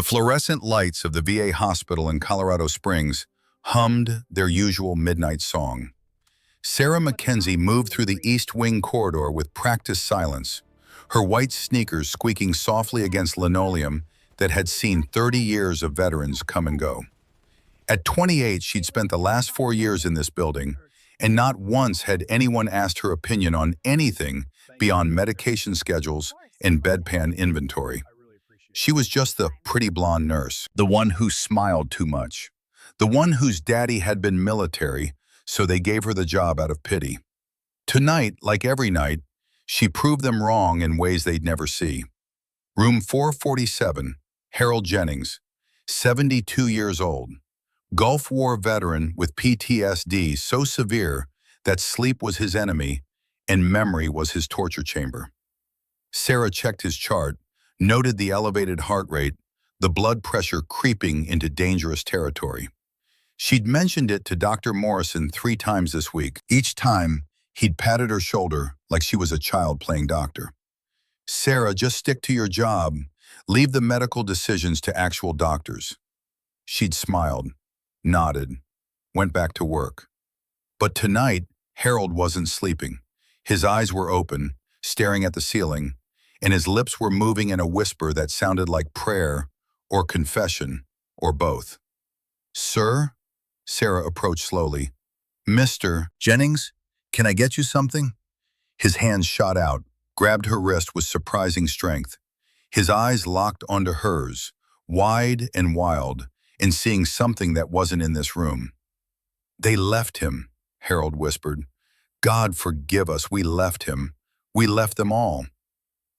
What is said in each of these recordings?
The fluorescent lights of the VA hospital in Colorado Springs hummed their usual midnight song. Sarah Mackenzie moved through the East Wing corridor with practiced silence, her white sneakers squeaking softly against linoleum that had seen 30 years of veterans come and go. At 28, she'd spent the last 4 years in this building, and not once had anyone asked her opinion on anything beyond medication schedules and bedpan inventory. She was just the pretty blonde nurse, the one who smiled too much, the one whose daddy had been military, so they gave her the job out of pity. Tonight, like every night, she proved them wrong in ways they'd never see. Room 447, Harold Jennings, 72 years old, Gulf War veteran with PTSD so severe that sleep was his enemy and memory was his torture chamber. Sarah checked his chart, noted the elevated heart rate, the blood pressure creeping into dangerous territory. She'd mentioned it to Dr. Morrison 3 times this week. Each time, he'd patted her shoulder like she was a child playing doctor. "Sarah, just stick to your job. Leave the medical decisions to actual doctors." She'd smiled, nodded, went back to work. But tonight, Harold wasn't sleeping. His eyes were open, staring at the ceiling, and his lips were moving in a whisper that sounded like prayer or confession or both. "Sir?" Sarah approached slowly. "Mr. Jennings, can I get you something?" His hands shot out, grabbed her wrist with surprising strength. His eyes locked onto hers, wide and wild, and seeing something that wasn't in this room. "They left him," Harold whispered. "God forgive us, we left him. We left them all."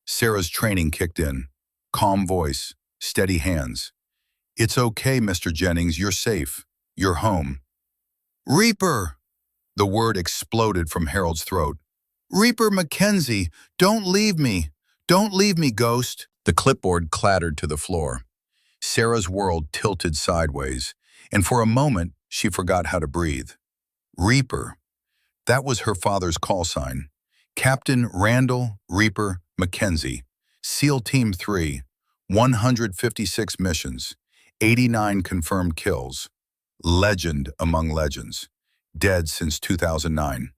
Sarah's training kicked in. Calm voice, steady hands. "It's okay, Mr. Jennings, you're safe. You're home." "Reaper!" The word exploded from Harold's throat. "Reaper Mackenzie, don't leave me. Don't leave me, ghost." The clipboard clattered to the floor. Sarah's world tilted sideways, and for a moment, she forgot how to breathe. Reaper. That was her father's call sign. Captain Randall Reaper Mackenzie, SEAL Team 3, 156 missions, 89 confirmed kills. Legend among legends. Dead since 2009.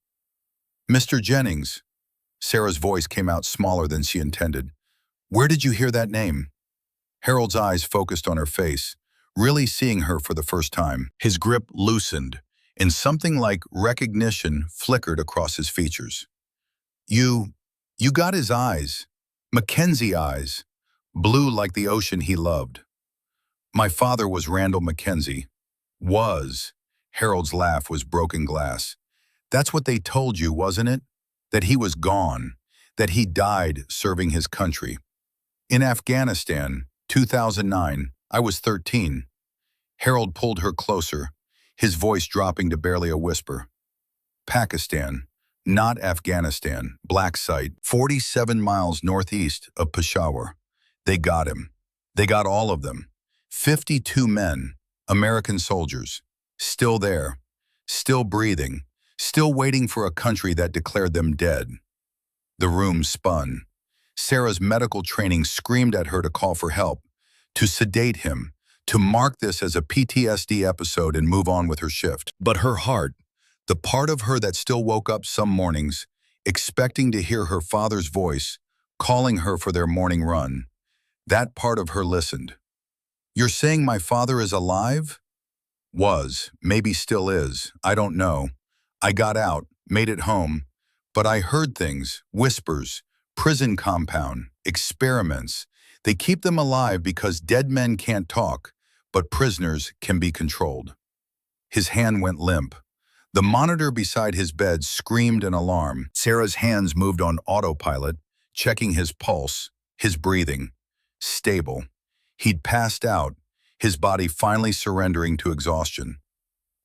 "Mr. Jennings." Sarah's voice came out smaller than she intended. "Where did you hear that name?" Harold's eyes focused on her face, really seeing her for the first time. His grip loosened, and something like recognition flickered across his features. You got his eyes. Mackenzie eyes. Blue like the ocean he loved." "My father was Randall Mackenzie." "Was." Harold's laugh was broken glass. "That's what they told you, wasn't it? That he was gone. That he died serving his country. In Afghanistan, 2009, I was 13. Harold pulled her closer, his voice dropping to barely a whisper. "Pakistan, not Afghanistan, black site, 47 miles northeast of Peshawar. They got him. They got all of them. 52 men, American soldiers, still there, still breathing, still waiting for a country that declared them dead." The room spun. Sarah's medical training screamed at her to call for help, to sedate him, to mark this as a PTSD episode and move on with her shift. But her heart, the part of her that still woke up some mornings, expecting to hear her father's voice, calling her for their morning run, that part of her listened. "You're saying my father is alive?" "Was, maybe still is, I don't know. I got out, made it home, but I heard things, whispers, prison compound, experiments. They keep them alive because dead men can't talk, but prisoners can be controlled." His hand went limp. The monitor beside his bed screamed an alarm. Sarah's hands moved on autopilot, checking his pulse, his breathing. Stable. He'd passed out, his body finally surrendering to exhaustion.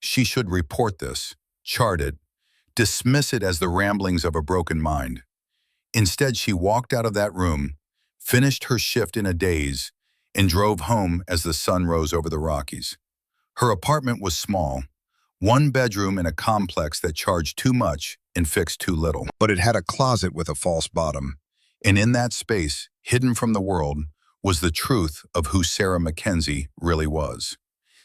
She should report this, chart it, dismiss it as the ramblings of a broken mind. Instead, she walked out of that room, finished her shift in a daze, and drove home as the sun rose over the Rockies. Her apartment was small, 1 bedroom in a complex that charged too much and fixed too little. But it had a closet with a false bottom, and in that space, hidden from the world, was the truth of who Sarah Mackenzie really was.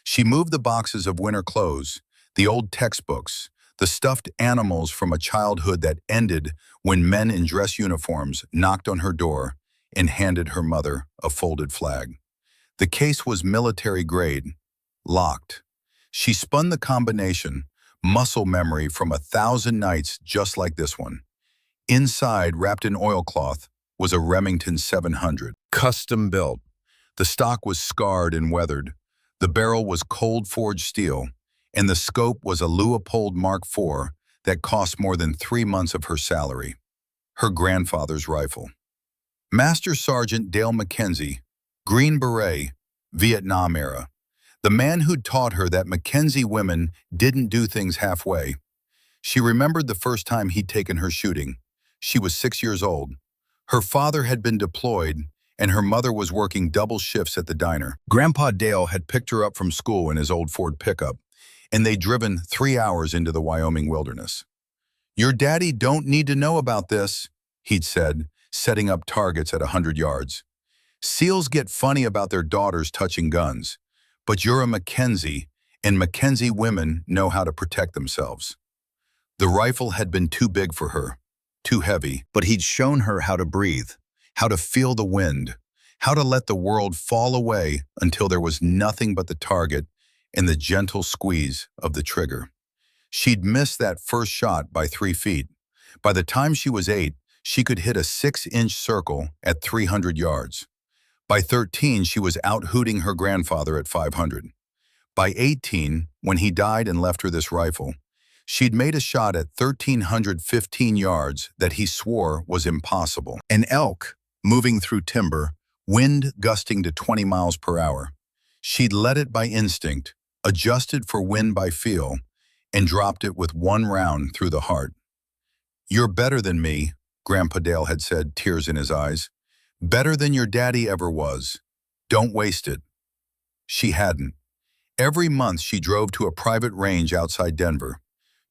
She moved the boxes of winter clothes, the old textbooks, the stuffed animals from a childhood that ended when men in dress uniforms knocked on her door and handed her mother a folded flag. The case was military grade, locked. She spun the combination, muscle memory from 1,000 nights just like this one. Inside, wrapped in oilcloth, was a Remington 700, custom built. The stock was scarred and weathered. The barrel was cold-forged steel, and the scope was a Leupold Mark IV that cost more than 3 months of her salary. Her grandfather's rifle. Master Sergeant Dale Mackenzie, Green Beret, Vietnam era. The man who'd taught her that Mackenzie women didn't do things halfway. She remembered the first time he'd taken her shooting. She was 6 years old. Her father had been deployed, and her mother was working double shifts at the diner. Grandpa Dale had picked her up from school in his old Ford pickup, and they'd driven 3 hours into the Wyoming wilderness. "Your daddy don't need to know about this," he'd said, setting up targets at 100 yards. "SEALs get funny about their daughters touching guns, but you're a Mackenzie, and Mackenzie women know how to protect themselves." The rifle had been too big for her, too heavy, but he'd shown her how to breathe, how to feel the wind, how to let the world fall away until there was nothing but the target and the gentle squeeze of the trigger. She'd missed that first shot by 3 feet. By the time she was 8, she could hit a 6-inch circle at 300 yards. By 13, she was out-hooting her grandfather at 500. By 18, when he died and left her this rifle, she'd made a shot at 1,315 yards that he swore was impossible. An elk, moving through timber, wind gusting to 20 miles per hour. She'd led it by instinct, adjusted for wind by feel, and dropped it with 1 round through the heart. "You're better than me," Grandpa Dale had said, tears in his eyes. "Better than your daddy ever was. Don't waste it." She hadn't. Every month she drove to a private range outside Denver,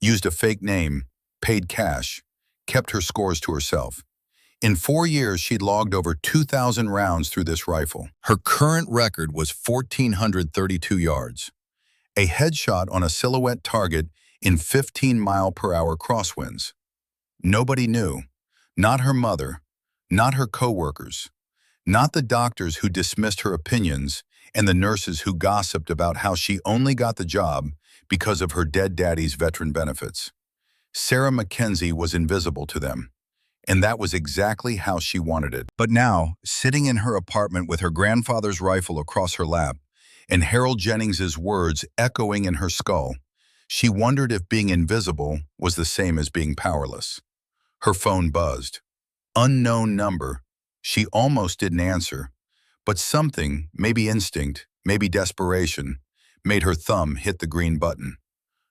used a fake name, paid cash, kept her scores to herself. In 4 years, she'd logged over 2,000 rounds through this rifle. Her current record was 1,432 yards. A headshot on a silhouette target in 15-mile-per-hour crosswinds. Nobody knew. Not her mother, not her co-workers, not the doctors who dismissed her opinions and the nurses who gossiped about how she only got the job because of her dead daddy's veteran benefits. Sarah Mackenzie was invisible to them, and that was exactly how she wanted it. But now, sitting in her apartment with her grandfather's rifle across her lap and Harold Jennings's words echoing in her skull, she wondered if being invisible was the same as being powerless. Her phone buzzed. Unknown number. She almost didn't answer, but something, maybe instinct, maybe desperation, made her thumb hit the green button.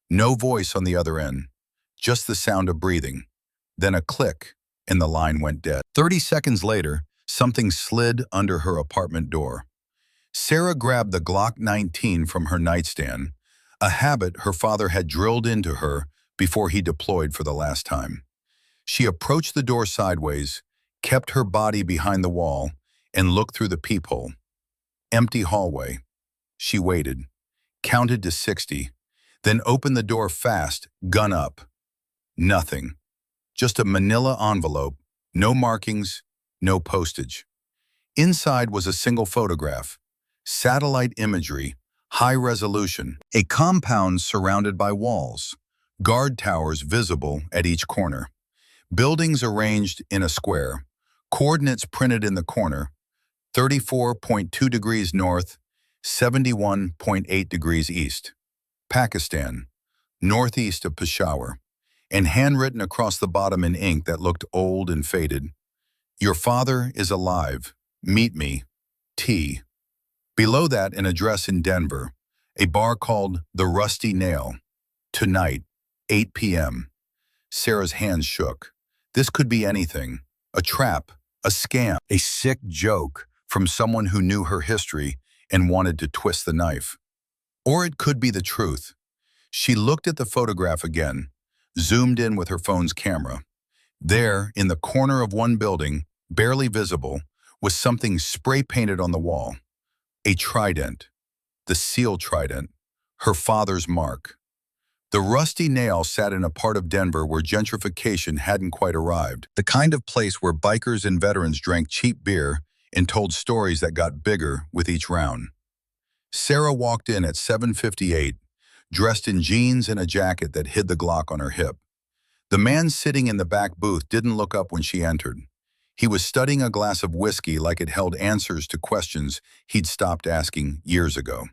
No voice on the other end, just the sound of breathing. Then a click, and the line went dead. 30 seconds later, something slid under her apartment door. Sarah grabbed the Glock 19 from her nightstand, a habit her father had drilled into her before he deployed for the last time. She approached the door sideways, kept her body behind the wall, and looked through the peephole. Empty hallway. She waited, counted to 60, then opened the door fast, gun up. Nothing. Just a manila envelope, no markings, no postage. Inside was a single photograph, satellite imagery, high resolution, a compound surrounded by walls, guard towers visible at each corner. Buildings arranged in a square, coordinates printed in the corner, 34.2 degrees north, 71.8 degrees east. Pakistan, northeast of Peshawar, and handwritten across the bottom in ink that looked old and faded. "Your father is alive. Meet me. T." Below that, an address in Denver, a bar called The Rusty Nail. Tonight, 8 p.m. Sarah's hands shook. This could be anything. A trap, a scam, a sick joke from someone who knew her history and wanted to twist the knife. Or it could be the truth. She looked at the photograph again, zoomed in with her phone's camera. There, in the corner of one building, barely visible, was something spray-painted on the wall. A trident, the seal trident, her father's mark. The rusty nail sat in a part of Denver where gentrification hadn't quite arrived, the kind of place where bikers and veterans drank cheap beer and told stories that got bigger with each round. Sarah walked in at 7:58, dressed in jeans and a jacket that hid the Glock on her hip. The man sitting in the back booth didn't look up when she entered. He was studying a glass of whiskey like it held answers to questions he'd stopped asking years ago.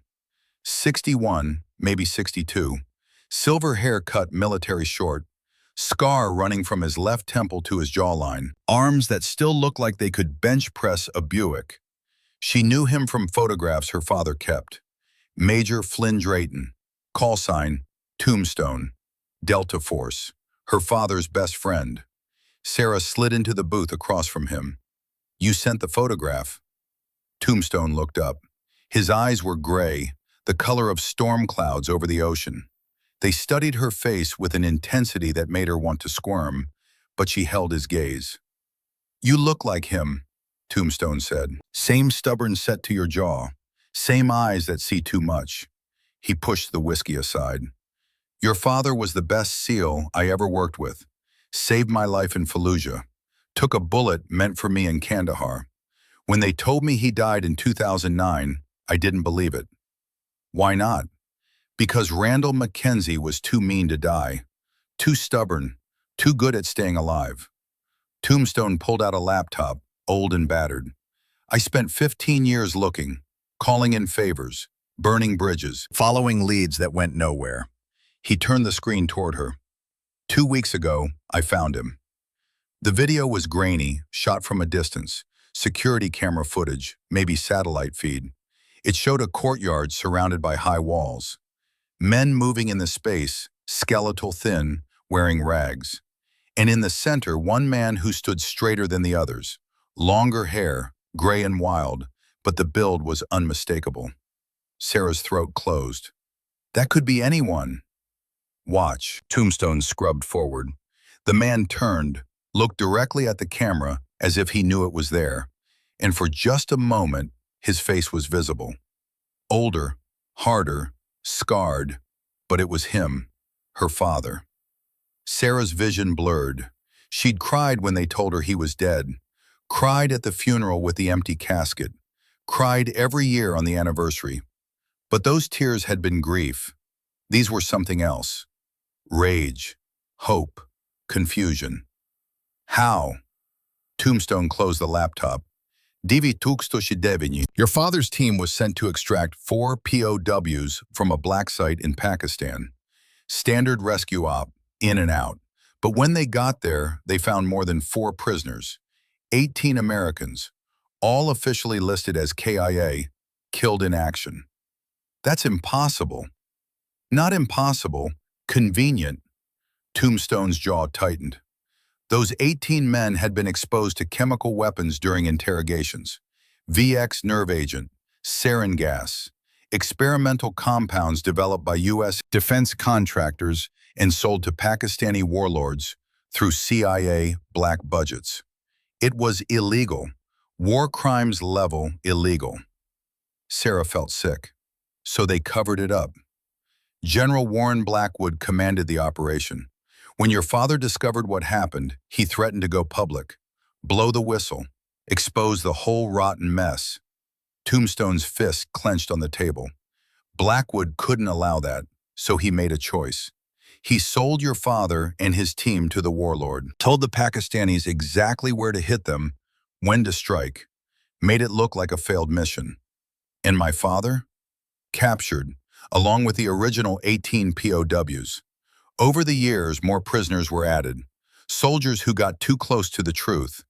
61, maybe 62, silver hair cut military short, scar running from his left temple to his jawline, arms that still looked like they could bench press a Buick. She knew him from photographs her father kept. Major Flynn Drayton, call sign, Tombstone, Delta Force, her father's best friend. Sarah slid into the booth across from him. "You sent the photograph?" Tombstone looked up. His eyes were gray, the color of storm clouds over the ocean. They studied her face with an intensity that made her want to squirm, but she held his gaze. "You look like him," Tombstone said. "Same stubborn set to your jaw, same eyes that see too much." He pushed the whiskey aside. "Your father was the best SEAL I ever worked with. Saved my life in Fallujah. Took a bullet meant for me in Kandahar. When they told me he died in 2009, I didn't believe it." "Why not?" "Because Randall Mackenzie was too mean to die. Too stubborn. Too good at staying alive." Tombstone pulled out a laptop, old and battered. "I spent 15 years looking, calling in favors, burning bridges, following leads that went nowhere." He turned the screen toward her. "2 weeks ago, I found him." The video was grainy, shot from a distance, security camera footage, maybe satellite feed. It showed a courtyard surrounded by high walls. Men moving in the space, skeletal thin, wearing rags. And in the center, one man who stood straighter than the others. Longer hair, gray and wild, but the build was unmistakable. Sarah's throat closed. "That could be anyone." "Watch." Tombstone scrubbed forward. The man turned, looked directly at the camera as if he knew it was there, and for just a moment, his face was visible. Older, harder, scarred, but it was him, her father. Sarah's vision blurred. She'd cried when they told her he was dead, cried at the funeral with the empty casket, cried every year on the anniversary. But those tears had been grief. These were something else. Rage, hope, confusion. "How?" Tombstone closed the laptop. Your father's team was sent to extract 4 POWs from a black site in Pakistan. Standard rescue op, in and out. But when they got there, they found more than 4 prisoners. 18 Americans, all officially listed as KIA, killed in action. "That's impossible." "Not impossible, convenient." Tombstone's jaw tightened. Those 18 men had been exposed to chemical weapons during interrogations. VX nerve agent, sarin gas, experimental compounds developed by U.S. defense contractors and sold to Pakistani warlords through CIA black budgets. It was illegal, war crimes level illegal. Sarah felt sick, so they covered it up. General Warren Blackwood commanded the operation. When your father discovered what happened, he threatened to go public, blow the whistle, expose the whole rotten mess. Tombstone's fist clenched on the table. Blackwood couldn't allow that, so he made a choice. He sold your father and his team to the warlord, told the Pakistanis exactly where to hit them, when to strike, made it look like a failed mission. And my father? Captured, along with the original 18 POWs. Over the years, more prisoners were added. Soldiers who got too close to the truth.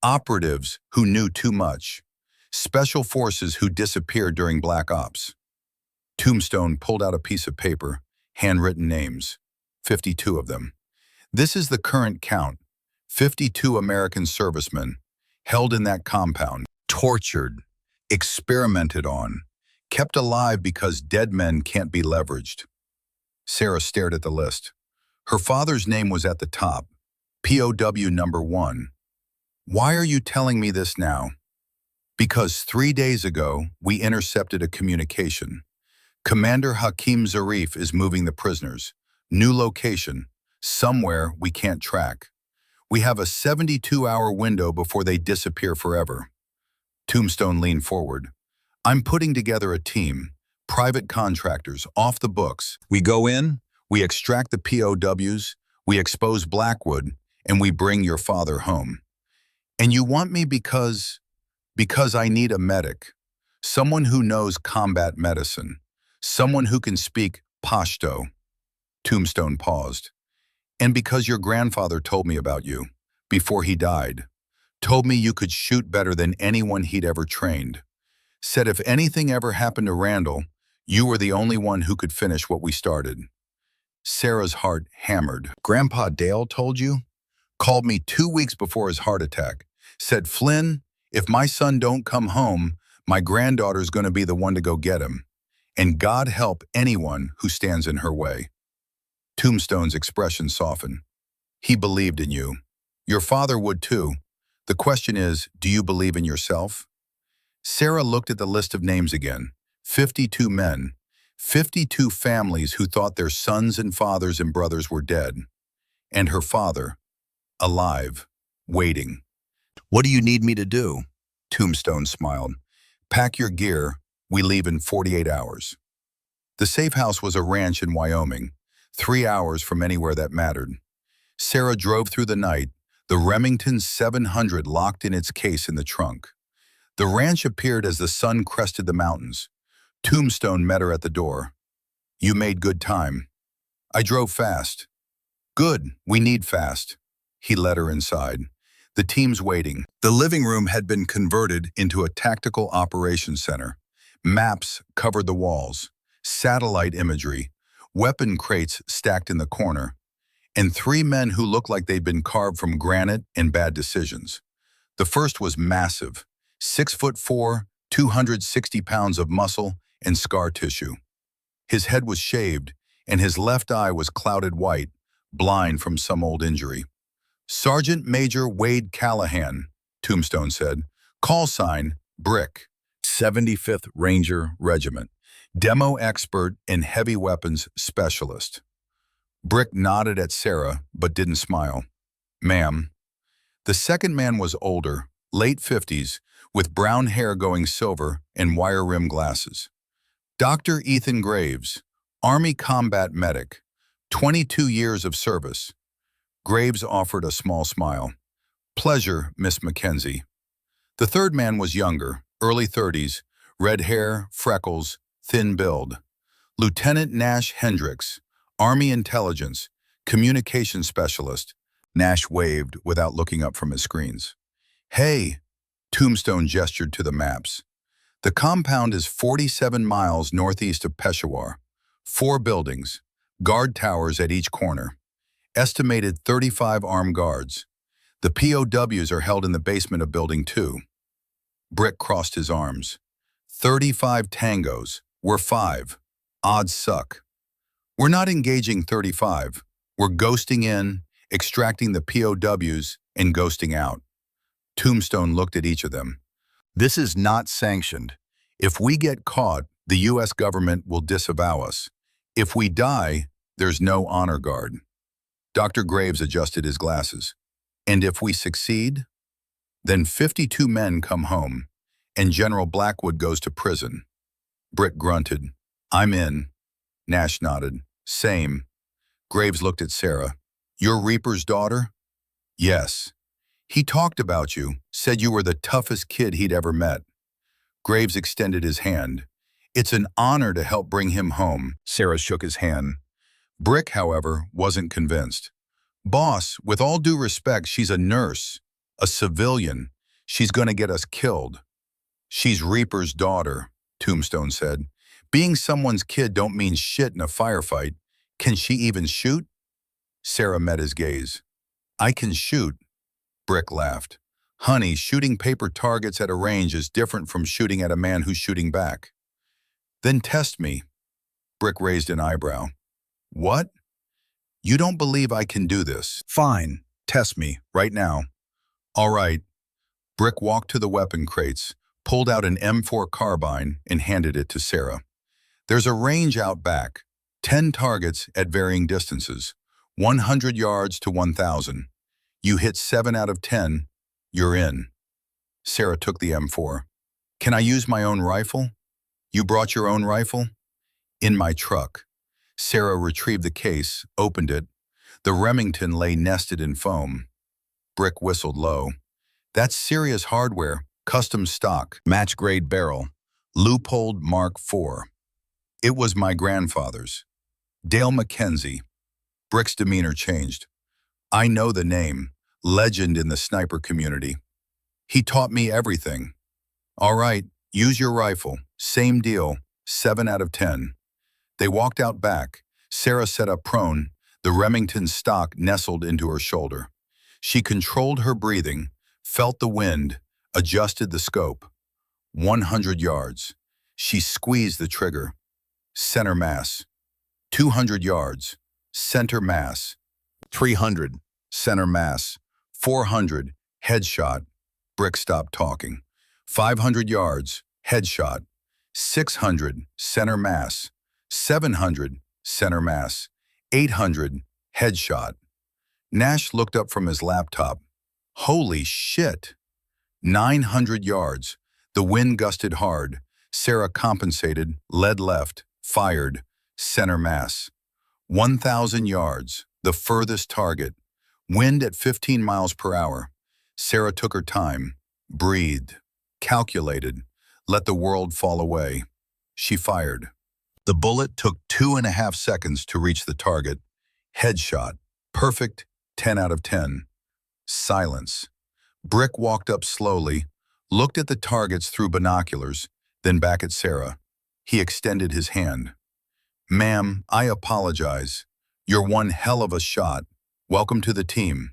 Operatives who knew too much. Special forces who disappeared during black ops. Tombstone pulled out a piece of paper, handwritten names. 52 of them. This is the current count. 52 American servicemen, held in that compound, tortured, experimented on, kept alive because dead men can't be leveraged. Sarah stared at the list. Her father's name was at the top, POW number 1. "Why are you telling me this now?" Because 3 days ago, we intercepted a communication. Commander Hakim Zarif is moving the prisoners. New location. Somewhere we can't track. We have a 72-hour window before they disappear forever. Tombstone leaned forward. I'm putting together a team. Private contractors, off the books. We go in, we extract the POWs, we expose Blackwood, and we bring your father home. And you want me because I need a medic. Someone who knows combat medicine. Someone who can speak Pashto. Tombstone paused. And because your grandfather told me about you, before he died. Told me you could shoot better than anyone he'd ever trained. Said if anything ever happened to Randall, you were the only one who could finish what we started. Sarah's heart hammered. Grandpa Dale told you? Called me 2 weeks before his heart attack. Said, Flynn, if my son don't come home, my granddaughter's going to be the one to go get him. And God help anyone who stands in her way. Tombstone's expression softened. He believed in you. Your father would too. The question is, do you believe in yourself? Sarah looked at the list of names again. 52 men. 52 families who thought their sons and fathers and brothers were dead. And her father, alive, waiting. What do you need me to do? Tombstone smiled. Pack your gear. We leave in 48 hours. The safe house was a ranch in Wyoming, 3 hours from anywhere that mattered. Sarah drove through the night, the Remington 700 locked in its case in the trunk. The ranch appeared as the sun crested the mountains. Tombstone met her at the door. You made good time. I drove fast. Good, we need fast. He led her inside. The team's waiting. The living room had been converted into a tactical operations center. Maps covered the walls, satellite imagery, weapon crates stacked in the corner, and 3 men who looked like they'd been carved from granite and bad decisions. The first was massive, 6'4", 260 pounds of muscle and scar tissue. His head was shaved, and his left eye was clouded white, blind from some old injury. Sergeant Major Wade Callahan, Tombstone said. Call sign, Brick. 75th Ranger Regiment. Demo expert and heavy weapons specialist. Brick nodded at Sarah, but didn't smile. Ma'am. The second man was older, late 50s, with brown hair going silver and wire-rimmed glasses. Dr. Ethan Graves, Army combat medic, 22 years of service. Graves offered a small smile. Pleasure, Miss Mackenzie. The third man was younger, early 30s, red hair, freckles, thin build. Lieutenant Nash Hendricks, Army Intelligence, Communication Specialist. Nash waved without looking up from his screens. Hey, Tombstone gestured to the maps. The compound is 47 miles northeast of Peshawar. 4 buildings, guard towers at each corner. Estimated 35 armed guards. The POWs are held in the basement of Building 2. Brick crossed his arms. 35 tangos. We're 5. Odds suck. We're not engaging 35. We're ghosting in, extracting the POWs, and ghosting out. Tombstone looked at each of them. This is not sanctioned. If we get caught, the U.S. government will disavow us. If we die, there's no honor guard. Dr. Graves adjusted his glasses. And if we succeed? Then 52 men come home, and General Blackwood goes to prison. Brick grunted. I'm in. Nash nodded. Same. Graves looked at Sarah. You're Reaper's daughter? Yes. He talked about you, said you were the toughest kid he'd ever met. Graves extended his hand. It's an honor to help bring him home. Sarah shook his hand. Brick, however, wasn't convinced. Boss, with all due respect, she's a nurse, a civilian. She's going to get us killed. She's Reaper's daughter, Tombstone said. Being someone's kid don't mean shit in a firefight. Can she even shoot? Sarah met his gaze. I can shoot. Brick laughed. Honey, shooting paper targets at a range is different from shooting at a man who's shooting back. Then test me. Brick raised an eyebrow. What? You don't believe I can do this? Fine. Test me, right now. All right. Brick walked to the weapon crates, pulled out an M4 carbine and handed it to Sarah. There's a range out back, 10 targets at varying distances, 100 yards to 1,000. You hit 7 out of 10, you're in. Sarah took the M4. Can I use my own rifle? You brought your own rifle? In my truck. Sarah retrieved the case, opened it. The Remington lay nested in foam. Brick whistled low. That's serious hardware, custom stock, match-grade barrel, loopholed Mark IV. It was my grandfather's. Dale Mackenzie. Brick's demeanor changed. I know the name, legend in the sniper community. He taught me everything. All right, use your rifle. Same deal, 7 out of 10. They walked out back. Sarah sat up prone, the Remington stock nestled into her shoulder. She controlled her breathing, felt the wind, adjusted the scope. 100 yards. She squeezed the trigger. Center mass. 200 yards. Center mass. 300. Center mass. 400. Headshot. Brick stopped talking. 500 yards. Headshot. 600. Center mass. 700. Center mass. 800. Headshot. Nash looked up from his laptop. Holy shit! 900 yards. The wind gusted hard. Sarah compensated, led left, fired, center mass. 1,000 yards, the furthest target. Wind at 15 miles per hour. Sarah took her time, breathed, calculated, let the world fall away. She fired. The bullet took 2.5 seconds to reach the target. Headshot. Perfect, 10 out of 10. Silence. Brick walked up slowly, looked at the targets through binoculars, then back at Sarah. He extended his hand. Ma'am, I apologize. You're one hell of a shot. Welcome to the team.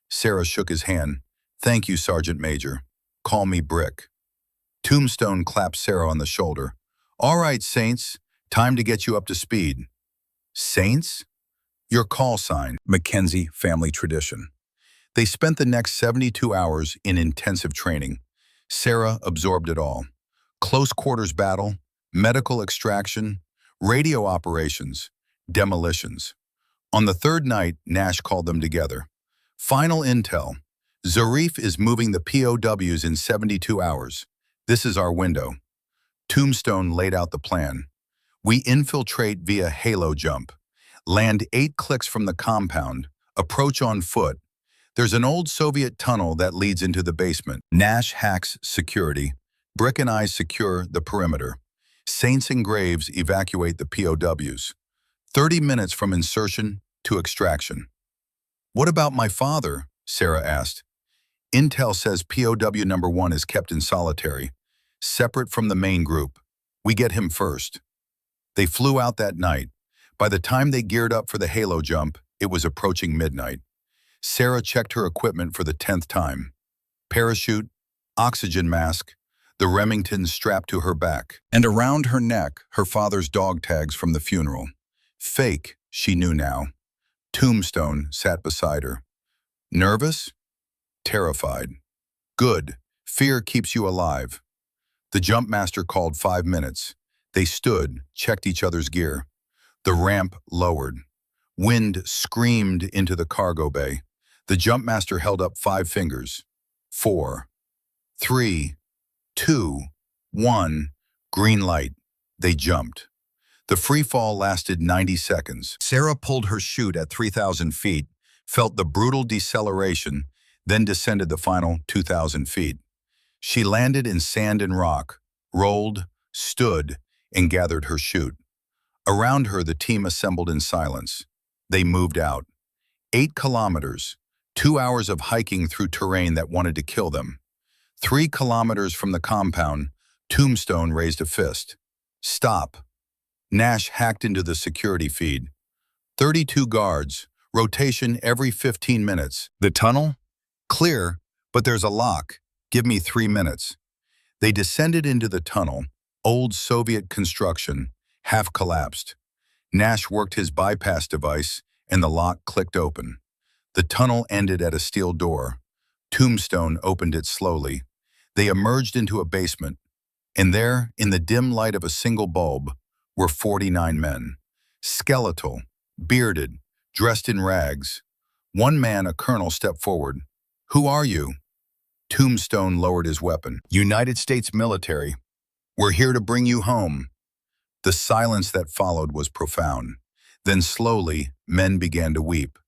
Sarah shook his hand. Thank you, Sergeant Major. Call me Brick. Tombstone clapped Sarah on the shoulder. All right, Saints. Time to get you up to speed. Saints? Your call sign, Mackenzie family tradition. They spent the next 72 hours in intensive training. Sarah absorbed it all. Close quarters battle, medical extraction, radio operations, demolitions. On the third night, Nash called them together. Final intel. Zarif is moving the POWs in 72 hours. This is our window. Tombstone laid out the plan. We infiltrate via halo jump. Land 8 clicks from the compound. Approach on foot. There's an old Soviet tunnel that leads into the basement. Nash hacks security. Brick and I secure the perimeter. Saints and Graves evacuate the POWs. 30 minutes from insertion to extraction. What about my father? Sarah asked. Intel says POW number 1 is kept in solitary, separate from the main group. We get him first. They flew out that night. By the time they geared up for the halo jump, it was approaching midnight. Sarah checked her equipment for the 10th time. Parachute, oxygen mask, the Remington strapped to her back, and around her neck, her father's dog tags from the funeral. Fake, she knew now. Tombstone sat beside her. Nervous? Terrified. Good. Fear keeps you alive. The jump master called 5 minutes. They stood, checked each other's gear. The ramp lowered. Wind screamed into the cargo bay. The jump master held up 5 fingers. 4, 3, 2, 1. Green light. They jumped. The free fall lasted 90 seconds. Sarah pulled her chute at 3,000 feet, felt the brutal deceleration, then descended the final 2,000 feet. She landed in sand and rock, rolled, stood, and gathered her chute. Around her, the team assembled in silence. They moved out. 8 kilometers, 2 hours of hiking through terrain that wanted to kill them. 3 kilometers from the compound, Tombstone raised a fist. Stop. Nash hacked into the security feed. 32 guards, rotation every 15 minutes. The tunnel? Clear, but there's a lock. Give me 3 minutes. They descended into the tunnel, old Soviet construction, half collapsed. Nash worked his bypass device, and the lock clicked open. The tunnel ended at a steel door. Tombstone opened it slowly. They emerged into a basement, and there, in the dim light of a single bulb, were 49 men. Skeletal, bearded, dressed in rags. One man, a colonel, stepped forward. "Who are you?" Tombstone lowered his weapon. "United States military. We're here to bring you home." The silence that followed was profound. Then slowly, men began to weep.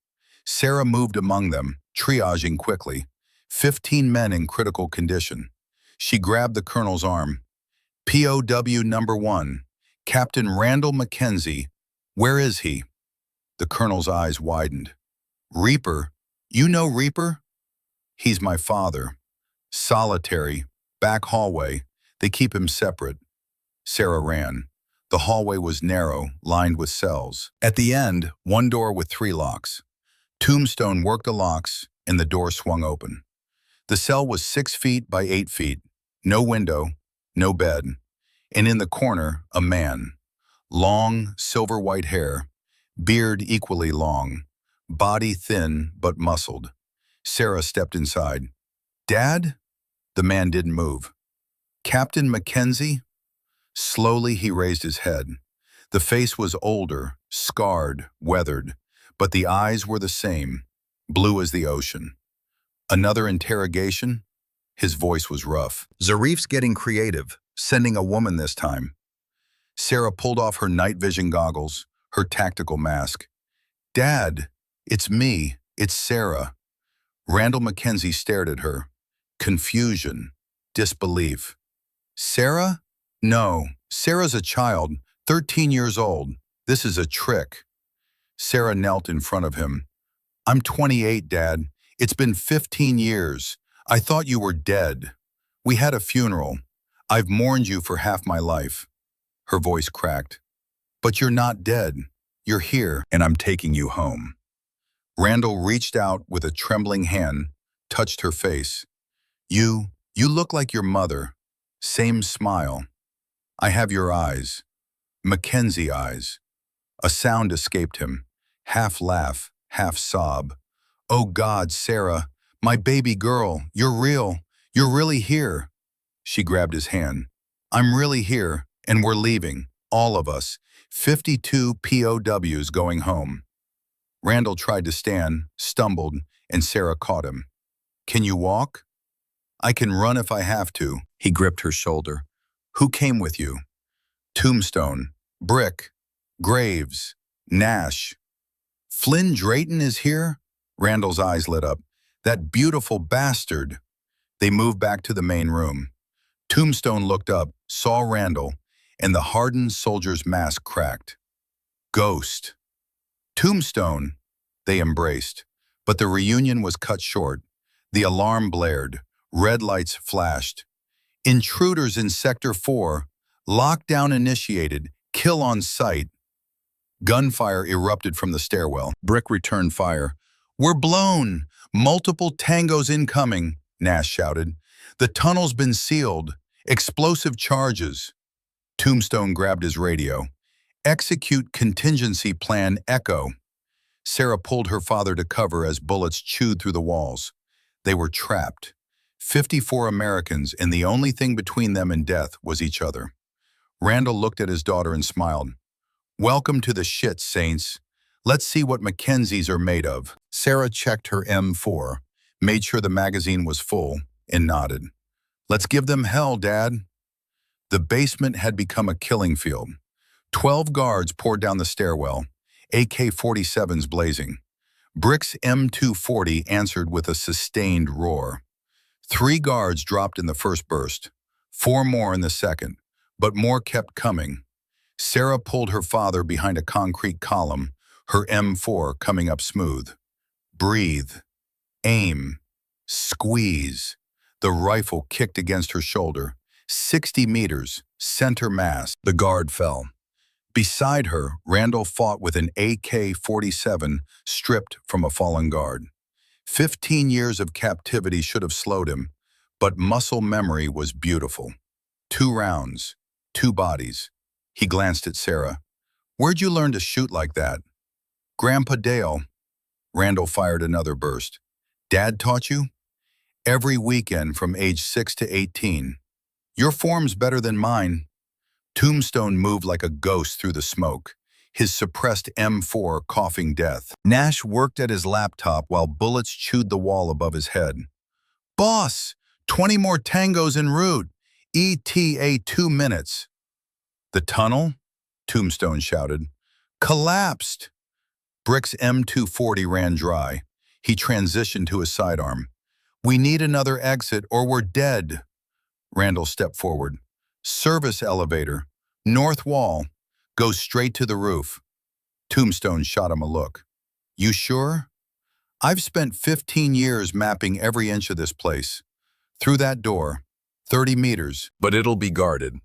Sarah moved among them, triaging quickly. 15 men in critical condition. She grabbed the colonel's arm. "POW number 1, Captain Randall Mackenzie. Where is he?" The colonel's eyes widened. "Reaper? You know Reaper?" "He's my father. Solitary, back hallway. They keep him separate." Sarah ran. The hallway was narrow, lined with cells. At the end, one door with 3 locks. Tombstone worked the locks, and the door swung open. The cell was 6 feet by 8 feet. No window, no bed. And in the corner, a man. Long, silver-white hair, beard equally long, body thin but muscled. Sarah stepped inside. "Dad?" The man didn't move. "Captain Mackenzie?" Slowly he raised his head. The face was older, scarred, weathered, but the eyes were the same, blue as the ocean. "Another interrogation?" His voice was rough. "Zarif's getting creative, sending a woman this time." Sarah pulled off her night vision goggles, her tactical mask. "Dad, it's me. It's Sarah." Randall Mackenzie stared at her. Confusion, disbelief. "Sarah? No, Sarah's a child, 13 years old. This is a trick." Sarah knelt in front of him. "I'm 28, Dad. It's been 15 years. I thought you were dead. We had a funeral. I've mourned you for half my life." Her voice cracked. "But you're not dead. You're here, and I'm taking you home." Randall reached out with a trembling hand, touched her face. You look like your mother. Same smile. I have your eyes. Mackenzie eyes." A sound escaped him. Half laugh, half sob. "Oh God, Sarah, my baby girl, you're real. You're really here." She grabbed his hand. "I'm really here, and we're leaving, all of us. 52 POWs going home." Randall tried to stand, stumbled, and Sarah caught him. "Can you walk?" "I can run if I have to." He gripped her shoulder. "Who came with you?" "Tombstone, Brick, Graves, Nash." "Flynn Drayton is here?" Randall's eyes lit up. "That beautiful bastard." They moved back to the main room. Tombstone looked up, saw Randall, and the hardened soldier's mask cracked. "Ghost." "Tombstone." They embraced. But the reunion was cut short. The alarm blared. Red lights flashed. "Intruders in Sector 4. Lockdown initiated. Kill on sight." Gunfire erupted from the stairwell. Brick returned fire. "We're blown! Multiple tangos incoming," Nash shouted. "The tunnel's been sealed. Explosive charges." Tombstone grabbed his radio. "Execute contingency plan Echo." Sarah pulled her father to cover as bullets chewed through the walls. They were trapped. 54 Americans, and the only thing between them and death was each other. Randall looked at his daughter and smiled. "Welcome to the shit, Saints. Let's see what Mackenzies are made of." Sarah checked her M4, made sure the magazine was full, and nodded. "Let's give them hell, Dad." The basement had become a killing field. 12 guards poured down the stairwell, AK-47s blazing. Brick's M240 answered with a sustained roar. 3 guards dropped in the first burst, 4 more in the second, but more kept coming. Sarah pulled her father behind a concrete column, her M4 coming up smooth. Breathe. Aim. Squeeze. The rifle kicked against her shoulder. 60 meters, center mass. The guard fell. Beside her, Randall fought with an AK-47 stripped from a fallen guard. 15 years of captivity should have slowed him, but muscle memory was beautiful. 2 rounds, 2 bodies. He glanced at Sarah. "Where'd you learn to shoot like that?" "Grandpa Dale." Randall fired another burst. "Dad taught you?" Every weekend from age 6 to 18. Your form's better than mine. Tombstone moved like a ghost through the smoke, his suppressed M4 coughing death. Nash worked at his laptop while bullets chewed the wall above his head. Boss, 20 more tangos en route. ETA 2 minutes. The tunnel? Tombstone shouted. Collapsed. Brick's M240 ran dry. He transitioned to his sidearm. We need another exit or we're dead. Randall stepped forward. Service elevator. North wall. Go straight to the roof. Tombstone shot him a look. You sure? I've spent 15 years mapping every inch of this place. Through that door. 30 meters. But it'll be guarded.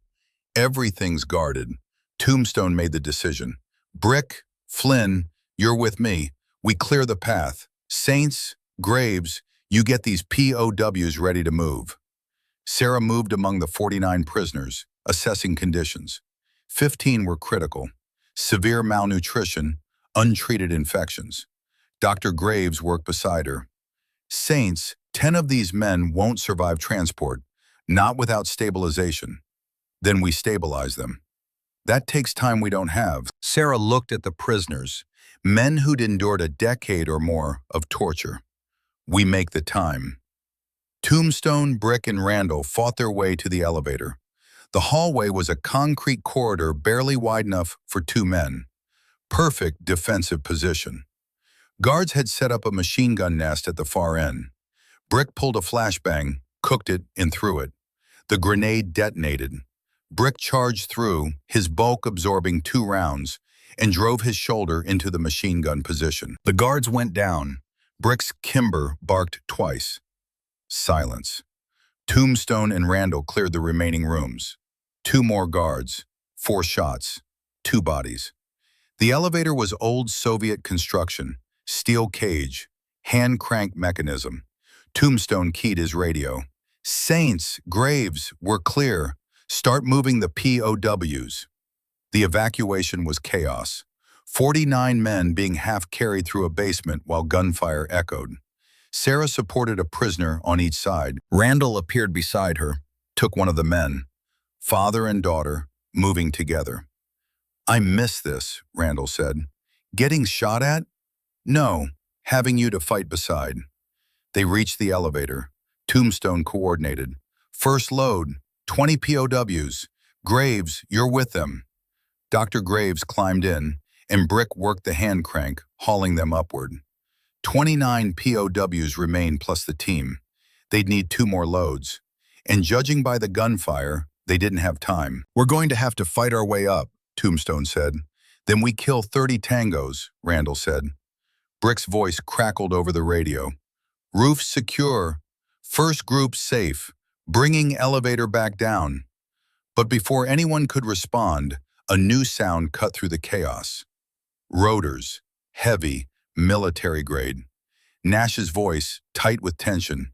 Everything's guarded. Tombstone made the decision. Brick, Flynn, you're with me. We clear the path. Saints, Graves, you get these POWs ready to move. Sarah moved among the 49 prisoners, assessing conditions. 15 were critical. Severe malnutrition, untreated infections. Dr. Graves worked beside her. Saints, 10 of these men won't survive transport, not without stabilization. Then we stabilize them. That takes time we don't have. Sarah looked at the prisoners, men who'd endured a decade or more of torture. We make the time. Tombstone, Brick, and Randall fought their way to the elevator. The hallway was a concrete corridor barely wide enough for 2 men. Perfect defensive position. Guards had set up a machine gun nest at the far end. Brick pulled a flashbang, cooked it, and threw it. The grenade detonated. Brick charged through, his bulk absorbing 2 rounds, and drove his shoulder into the machine gun position. The guards went down. Brick's Kimber barked twice. Silence. Tombstone and Randall cleared the remaining rooms. 2 more guards. 4 shots. 2 bodies. The elevator was old Soviet construction. Steel cage. Hand-crank mechanism. Tombstone keyed his radio. Saints, Graves, we're clear. Start moving the POWs. The evacuation was chaos. 49 men being half-carried through a basement while gunfire echoed. Sarah supported a prisoner on each side. Randall appeared beside her, took one of the men. Father and daughter, moving together. I miss this, Randall said. Getting shot at? No, having you to fight beside. They reached the elevator. Tombstone coordinated. First load, 20 POWs. Graves, you're with them. Dr. Graves climbed in, and Brick worked the hand crank, hauling them upward. 29 POWs remained plus the team. They'd need 2 more loads. And judging by the gunfire, they didn't have time. We're going to have to fight our way up, Tombstone said. Then we kill 30 tangos, Randall said. Brick's voice crackled over the radio. Roof secure. First group safe. Bringing elevator back down. But before anyone could respond, a new sound cut through the chaos. Rotors. Heavy. Military grade. Nash's voice, tight with tension.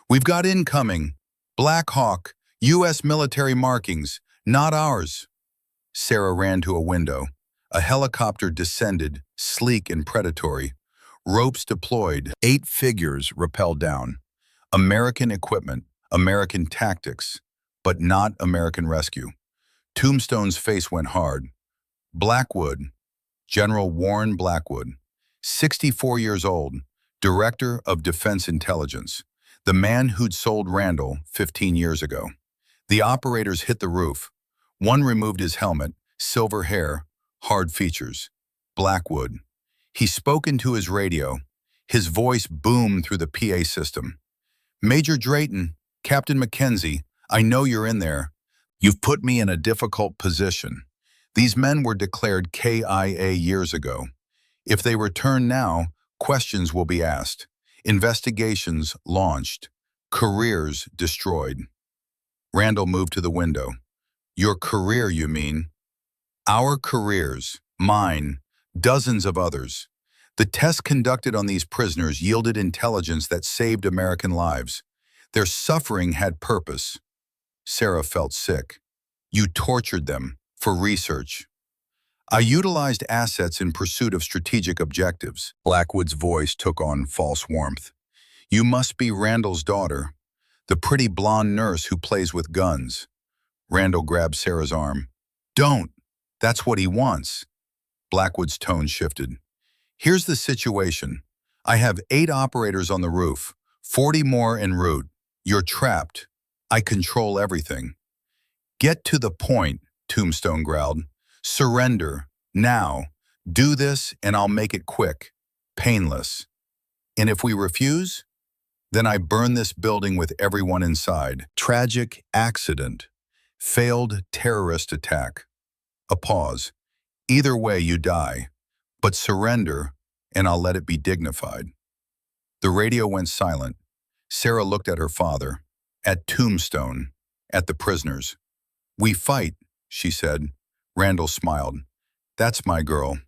We've got incoming. Black Hawk. U.S. military markings. Not ours. Sarah ran to a window. A helicopter descended, sleek and predatory. Ropes deployed. 8 figures rappelled down. American equipment, American tactics, but not American rescue. Tombstone's face went hard. Blackwood, General Warren Blackwood, 64 years old, Director of Defense Intelligence, the man who'd sold Randall 15 years ago. The operators hit the roof. One removed his helmet, silver hair, hard features. Blackwood. He spoke into his radio. His voice boomed through the PA system. Major Drayton, Captain Mackenzie, I know you're in there. You've put me in a difficult position. These men were declared KIA years ago. If they return now, questions will be asked. Investigations launched. Careers destroyed. Randall moved to the window. Your career, you mean? Our careers, mine, dozens of others. The tests conducted on these prisoners yielded intelligence that saved American lives. Their suffering had purpose. Sarah felt sick. You tortured them for research. I utilized assets in pursuit of strategic objectives. Blackwood's voice took on false warmth. You must be Randall's daughter. The pretty blonde nurse who plays with guns. Randall grabbed Sarah's arm. Don't. That's what he wants. Blackwood's tone shifted. Here's the situation. I have 8 operators on the roof, 40 more en route. You're trapped. I control everything. Get to the point, Tombstone growled. Surrender. Now. Do this and I'll make it quick. Painless. And if we refuse, then I burn this building with everyone inside. Tragic accident. Failed terrorist attack. A pause. Either way you die, but surrender and I'll let it be dignified. The radio went silent. Sarah looked at her father, at Tombstone, at the prisoners. We fight, she said. Randall smiled. That's my girl.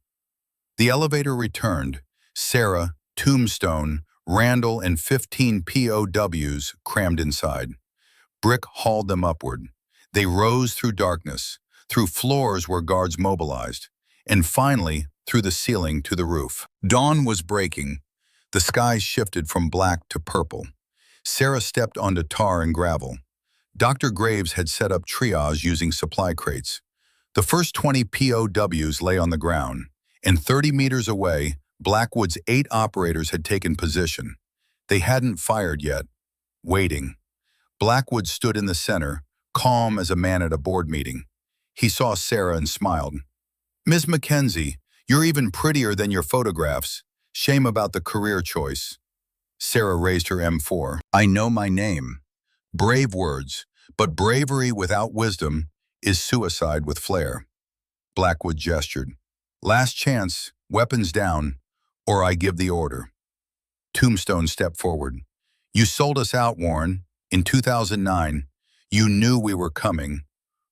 The elevator returned. Sarah, Tombstone, Randall, and 15 POWs crammed inside. Brick hauled them upward. They rose through darkness, through floors where guards mobilized, and finally through the ceiling to the roof. Dawn was breaking. The sky shifted from black to purple. Sarah stepped onto tar and gravel. Dr. Graves had set up triage using supply crates. The first 20 POWs lay on the ground, and 30 meters away, Blackwood's 8 operators had taken position. They hadn't fired yet, waiting. Blackwood stood in the center, calm as a man at a board meeting. He saw Sarah and smiled. Ms. Mackenzie, you're even prettier than your photographs. Shame about the career choice. Sarah raised her M4. I know my name. Brave words, but bravery without wisdom is suicide with flair. Blackwood gestured. Last chance, weapons down, or I give the order. Tombstone stepped forward. You sold us out, Warren. In 2009, you knew we were coming.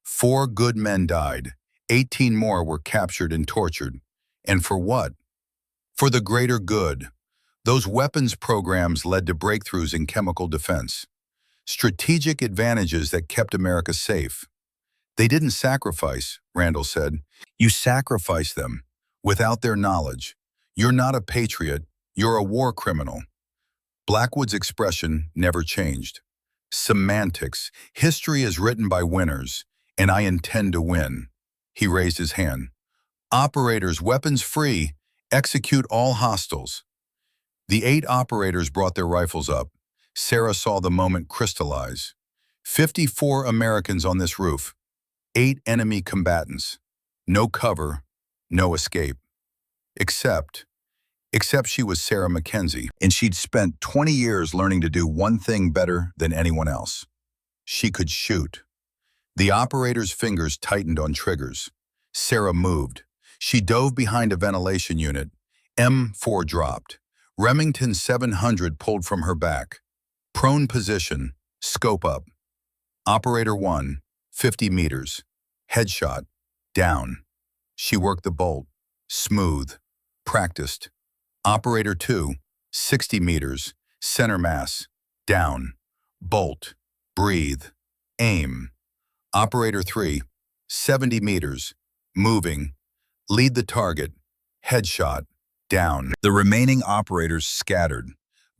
4 good men died. 18 more were captured and tortured. And for what? For the greater good. Those weapons programs led to breakthroughs in chemical defense. Strategic advantages that kept America safe. They didn't sacrifice, Randall said. You sacrificed them. Without their knowledge. You're not a patriot. You're a war criminal. Blackwood's expression never changed. Semantics. History is written by winners, and I intend to win. He raised his hand. Operators, weapons free. Execute all hostiles. The 8 operators brought their rifles up. Sarah saw the moment crystallize. 54 Americans on this roof. 8 enemy combatants. No cover, no escape. Except she was Sarah Mackenzie, and she'd spent 20 years learning to do one thing better than anyone else. She could shoot. The operator's fingers tightened on triggers. Sarah moved. She dove behind a ventilation unit. M4 dropped. Remington 700 pulled from her back. Prone position, scope up. Operator 1, 50 meters. Headshot, down. She worked the bolt. Smooth. Practiced. Operator 2, 60 meters. Center mass, down. Bolt. Breathe. Aim. Operator 3, 70 meters. Moving. Lead the target. Headshot. Down. The remaining operators scattered.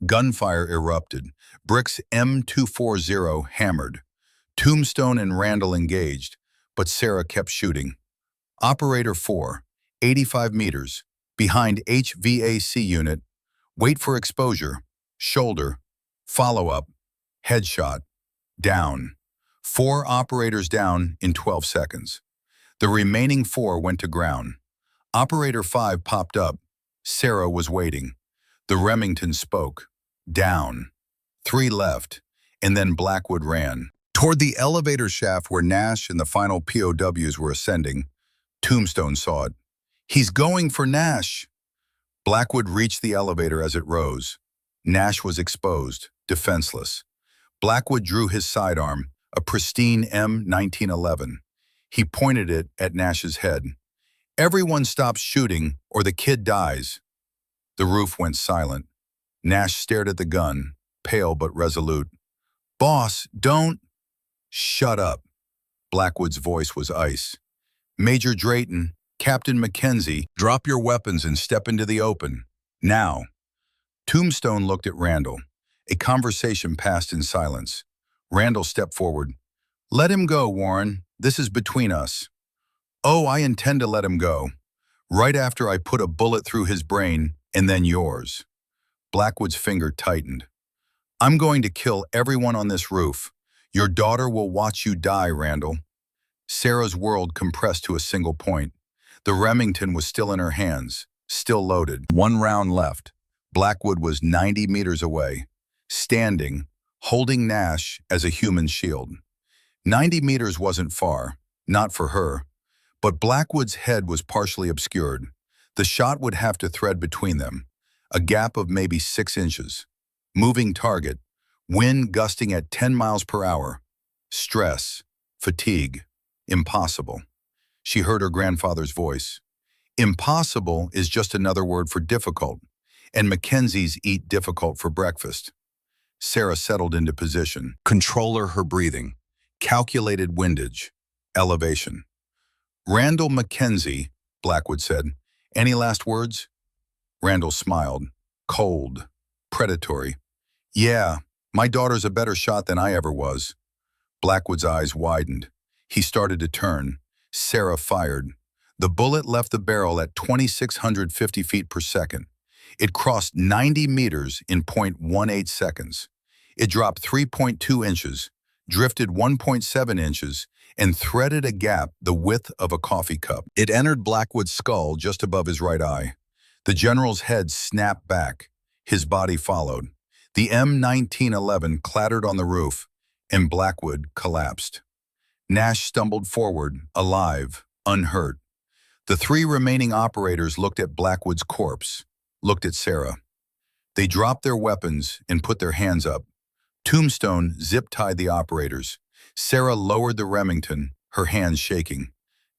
Gunfire erupted. Brick's M240 hammered. Tombstone and Randall engaged, but Sarah kept shooting. Operator 4, 85 meters. Behind HVAC unit. Wait for exposure. Shoulder. Follow-up. Headshot. Down. 4 operators down in 12 seconds. The remaining 4 went to ground. Operator 5 popped up. Sarah was waiting. The Remington spoke. Down. 3 left, and then Blackwood ran. Toward the elevator shaft where Nash and the final POWs were ascending, Tombstone saw it. He's going for Nash. Blackwood reached the elevator as it rose. Nash was exposed, defenseless. Blackwood drew his sidearm, a pristine M1911. He pointed it at Nash's head. Everyone stops shooting or the kid dies. The roof went silent. Nash stared at the gun, pale but resolute. Boss, don't. Shut up. Blackwood's voice was ice. Major Drayton, Captain Mackenzie, drop your weapons and step into the open. Now. Tombstone looked at Randall. A conversation passed in silence. Randall stepped forward. Let him go, Warren. This is between us. Oh, I intend to let him go. Right after I put a bullet through his brain, and then yours. Blackwood's finger tightened. I'm going to kill everyone on this roof. Your daughter will watch you die, Randall. Sarah's world compressed to a single point. The Remington was still in her hands, still loaded. One round left. Blackwood was 90 meters away, standing, holding Nash as a human shield. 90 meters wasn't far, not for her, but Blackwood's head was partially obscured. The shot would have to thread between them, a gap of maybe 6 inches. Moving target, wind gusting at 10 miles per hour. Stress, fatigue, impossible. She heard her grandfather's voice. Impossible is just another word for difficult, and Mackenzies eat difficult for breakfast. Sarah settled into position. Controller her breathing. Calculated windage. Elevation. Randall Mackenzie, Blackwood said. Any last words? Randall smiled. Cold. Predatory. Yeah, my daughter's a better shot than I ever was. Blackwood's eyes widened. He started to turn. Sarah fired. The bullet left the barrel at 2,650 feet per second. It crossed 90 meters in 0.18 seconds. It dropped 3.2 inches, drifted 1.7 inches, and threaded a gap the width of a coffee cup. It entered Blackwood's skull just above his right eye. The general's head snapped back. His body followed. The M1911 clattered on the roof, and Blackwood collapsed. Nash stumbled forward, alive, unhurt. The 3 remaining operators looked at Blackwood's corpse, looked at Sarah. They dropped their weapons and put their hands up. Tombstone zip-tied the operators. Sarah lowered the Remington, her hands shaking.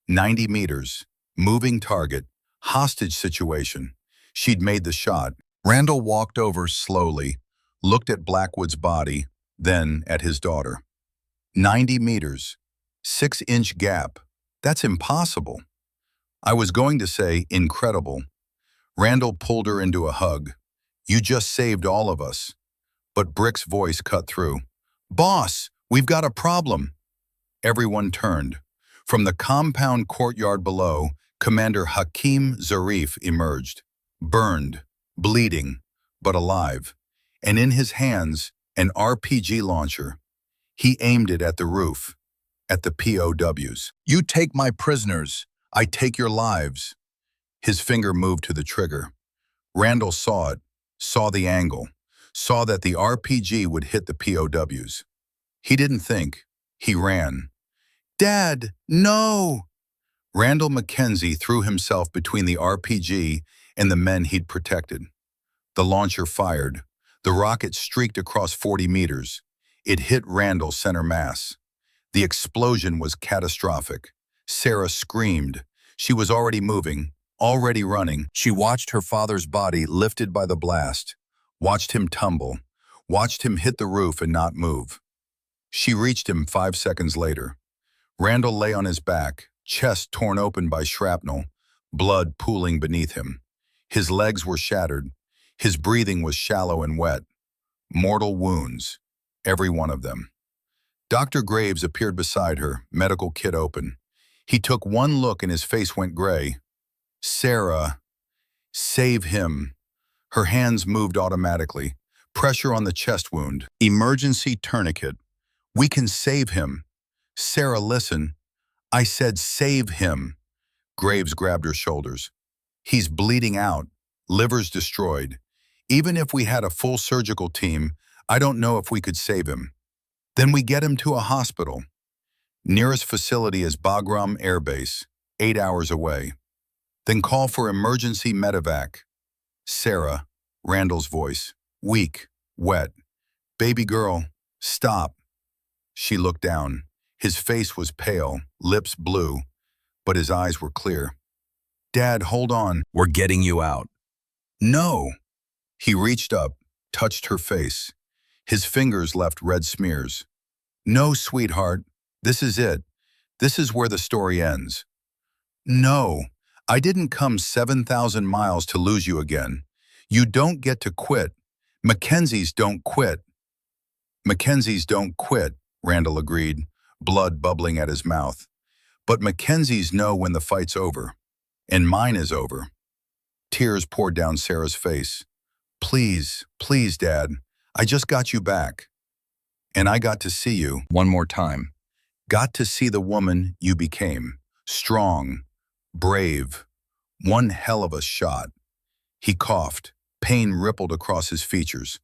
90 meters, moving target, hostage situation. She'd made the shot. Randall walked over slowly, looked at Blackwood's body, then at his daughter. 90 meters, 6-inch gap. That's impossible. I was going to say incredible. Randall pulled her into a hug. You just saved all of us. But Brick's voice cut through. Boss, we've got a problem. Everyone turned. From the compound courtyard below, Commander Hakeem Zarif emerged. Burned, bleeding, but alive. And in his hands, an RPG launcher. He aimed it at the roof, at the POWs. You take my prisoners. I take your lives. His finger moved to the trigger. Randall saw it, saw the angle, saw that the RPG would hit the POWs. He didn't think. He ran. Dad, no! Randall Mackenzie threw himself between the RPG and the men he'd protected. The launcher fired. The rocket streaked across 40 meters. It hit Randall center mass. The explosion was catastrophic. Sarah screamed. She was already moving, already running. She watched her father's body lifted by the blast, watched him tumble, watched him hit the roof and not move. She reached him 5 seconds later. Randall lay on his back, chest torn open by shrapnel, blood pooling beneath him. His legs were shattered. His breathing was shallow and wet. Mortal wounds, every one of them. Dr. Graves appeared beside her, medical kit open. He took one look and his face went gray. Sarah, save him. Her hands moved automatically. Pressure on the chest wound. Emergency tourniquet. We can save him. Sarah, listen. I said save him. Graves grabbed her shoulders. He's bleeding out. Liver's destroyed. Even if we had a full surgical team, I don't know if we could save him. Then we get him to a hospital. Nearest facility is Bagram Air Base, 8 hours away. Then call for emergency medevac. Sarah, Randall's voice, weak, wet. Baby girl, stop. She looked down. His face was pale, lips blue, but his eyes were clear. Dad, hold on. We're getting you out. No. He reached up, touched her face. His fingers left red smears. No, sweetheart. This is it. This is where the story ends. No, I didn't come 7,000 miles to lose you again. You don't get to quit. Mackenzies don't quit. Mackenzie's don't quit, Randall agreed, blood bubbling at his mouth. But Mackenzie's know when the fight's over. And mine is over. Tears poured down Sarah's face. Please, please, Dad. I just got you back. And I got to see you one more time. Got to see the woman you became. Strong, brave, one hell of a shot. He coughed. Pain rippled across his features.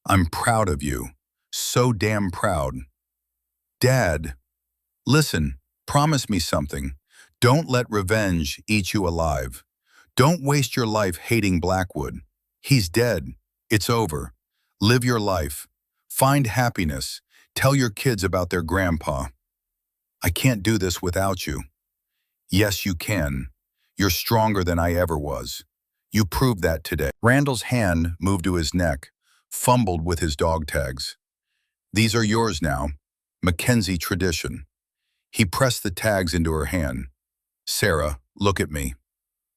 I'm proud of you. So damn proud. Dad, listen, promise me something. Don't let revenge eat you alive. Don't waste your life hating Blackwood. He's dead. It's over. Live your life. Find happiness. Tell your kids about their grandpa. I can't do this without you. Yes, you can. You're stronger than I ever was. You proved that today. Randall's hand moved to his neck, fumbled with his dog tags. These are yours now. Mackenzie tradition. He pressed the tags into her hand. Sarah, look at me.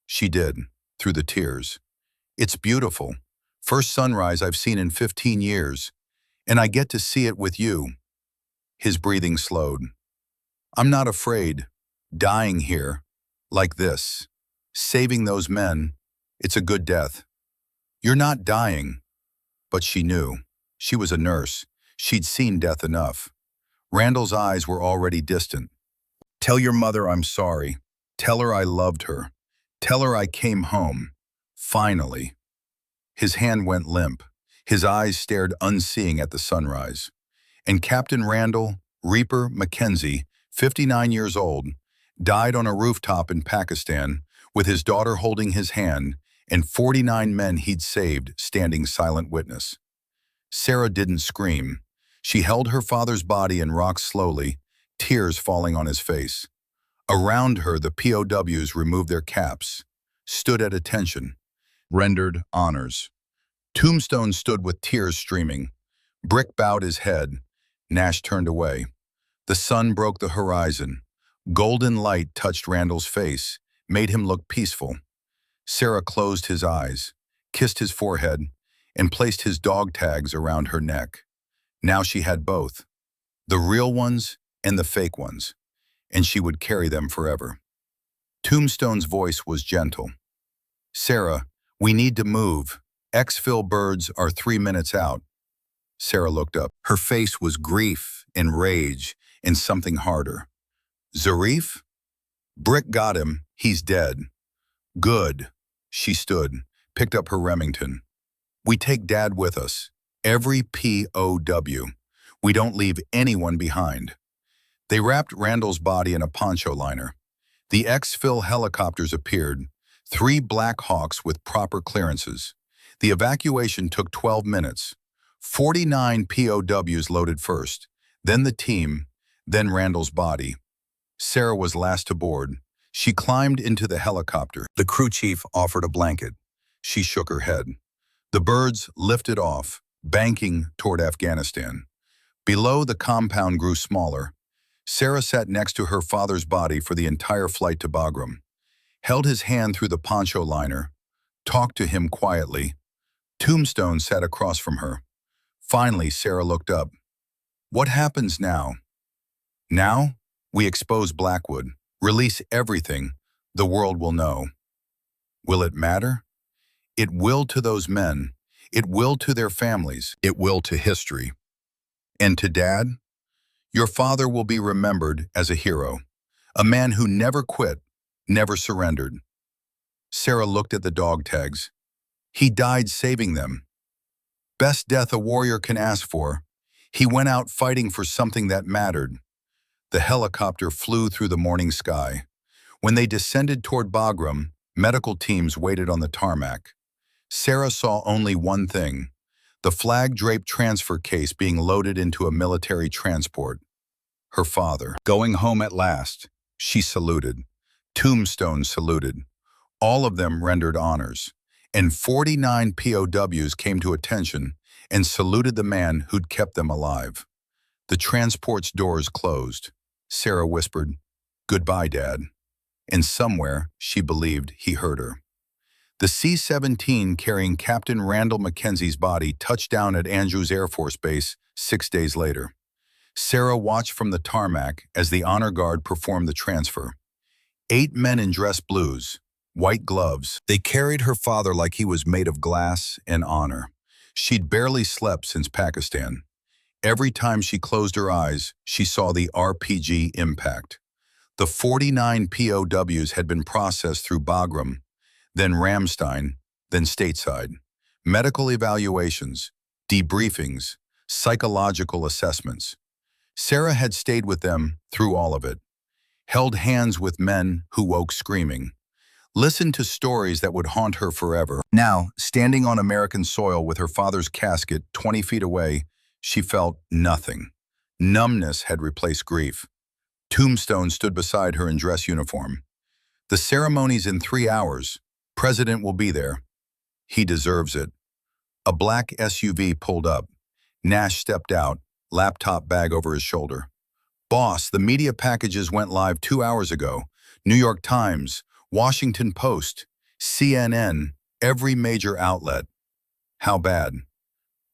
She did, through the tears. It's beautiful. First sunrise I've seen in 15 years, and I get to see it with you. His breathing slowed. I'm not afraid. Dying here, like this, saving those men, it's a good death. You're not dying. But she knew. She was a nurse. She'd seen death enough. Randall's eyes were already distant. Tell your mother I'm sorry. Tell her I loved her. Tell her I came home. Finally. His hand went limp. His eyes stared unseeing at the sunrise. And Captain Randall, Reaper Mackenzie, 59 years old, died on a rooftop in Pakistan with his daughter holding his hand and 49 men he'd saved standing silent witness. Sarah didn't scream. She held her father's body and rocked slowly, tears falling on his face. Around her, the POWs removed their caps, stood at attention, rendered honors. Tombstone stood with tears streaming. Brick bowed his head. Nash turned away. The sun broke the horizon. Golden light touched Randall's face, made him look peaceful. Sarah closed his eyes, kissed his forehead, and placed his dog tags around her neck. Now she had both, the real ones and the fake ones, and she would carry them forever. Tombstone's voice was gentle. Sarah, we need to move. Exfil birds are 3 minutes out. Sarah looked up. Her face was grief and rage and something harder. Zarif? Brick got him. He's dead. Good. She stood, picked up her Remington. We take Dad with us. Every POW. We don't leave anyone behind. They wrapped Randall's body in a poncho liner. The exfil helicopters appeared, 3 Black Hawks with proper clearances. The evacuation took 12 minutes. 49 POWs loaded first, then the team, then Randall's body. Sarah was last to board. She climbed into the helicopter. The crew chief offered a blanket. She shook her head. The birds lifted off, banking toward Afghanistan. Below, the compound grew smaller. Sarah sat next to her father's body for the entire flight to Bagram, held his hand through the poncho liner, talked to him quietly. Tombstone sat across from her. Finally, Sarah looked up. What happens now? Now, we expose Blackwood, release everything, the world will know. Will it matter? It will to those men. It will to their families. It will to history. And to Dad? Your father will be remembered as a hero, a man who never quit, never surrendered. Sarah looked at the dog tags. He died saving them. Best death a warrior can ask for. He went out fighting for something that mattered. The helicopter flew through the morning sky. When they descended toward Bagram, medical teams waited on the tarmac. Sarah saw only one thing, the flag-draped transfer case being loaded into a military transport. Her father. Going home at last, she saluted. Tombstone saluted. All of them rendered honors. And 49 POWs came to attention and saluted the man who'd kept them alive. The transport's doors closed. Sarah whispered, "Goodbye, Dad." And somewhere, she believed he heard her. The C-17 carrying Captain Randall Mackenzie's body touched down at Andrews Air Force Base 6 days later, Sarah watched from the tarmac as the honor guard performed the transfer. 8 men in dress blues, white gloves. They carried her father like he was made of glass and honor. She'd barely slept since Pakistan. Every time she closed her eyes, she saw the RPG impact. The 49 POWs had been processed through Bagram, then Ramstein, then stateside. Medical evaluations, debriefings, psychological assessments. Sarah had stayed with them through all of it, held hands with men who woke screaming, listened to stories that would haunt her forever. Now, standing on American soil with her father's casket 20 feet away, she felt nothing. Numbness had replaced grief. Tombstone stood beside her in dress uniform. The ceremony's in 3 hours. President will be there. He deserves it. A black SUV pulled up. Nash stepped out, laptop bag over his shoulder. Boss, the media packages went live 2 hours ago. New York Times, Washington Post, CNN, every major outlet. How bad?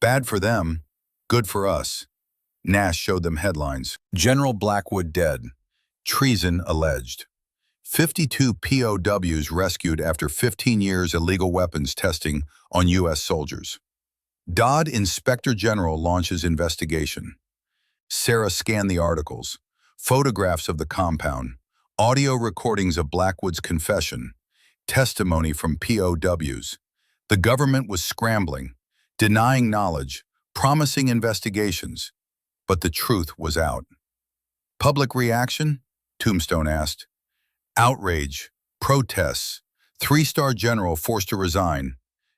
Bad for them, good for us. Nash showed them headlines. General Blackwood dead. Treason alleged. 52 POWs rescued after 15 years illegal weapons testing on U.S. soldiers. Dodd Inspector General launches investigation. Sarah scanned the articles, photographs of the compound, audio recordings of Blackwood's confession, testimony from POWs. The government was scrambling, denying knowledge, promising investigations, but the truth was out. Public reaction? Tombstone asked. Outrage, protests, 3-star general forced to resign.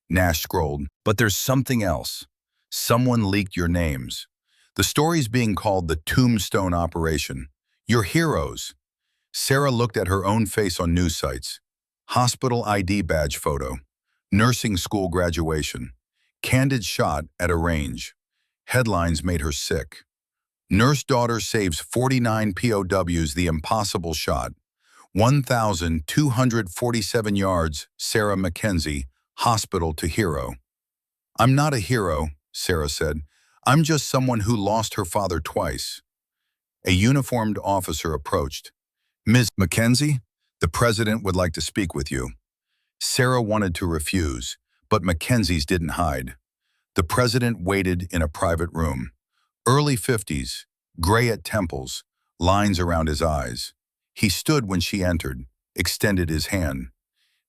Nash scrolled. But there's something else. Someone leaked your names. The story's being called the Tombstone Operation. Your heroes. Sarah looked at her own face on news sites. Hospital ID badge photo. Nursing school graduation. Candid shot at a range. Headlines made her sick. Nurse daughter saves 49 POWs the impossible shot. 1,247 yards, Sarah Mackenzie, hospital to hero. I'm not a hero, Sarah said. I'm just someone who lost her father twice. A uniformed officer approached. Ms. Mackenzie, the president would like to speak with you. Sarah wanted to refuse, but Mackenzie's didn't hide. The president waited in a private room. Early 50s, gray at temples, lines around his eyes. He stood when she entered, extended his hand.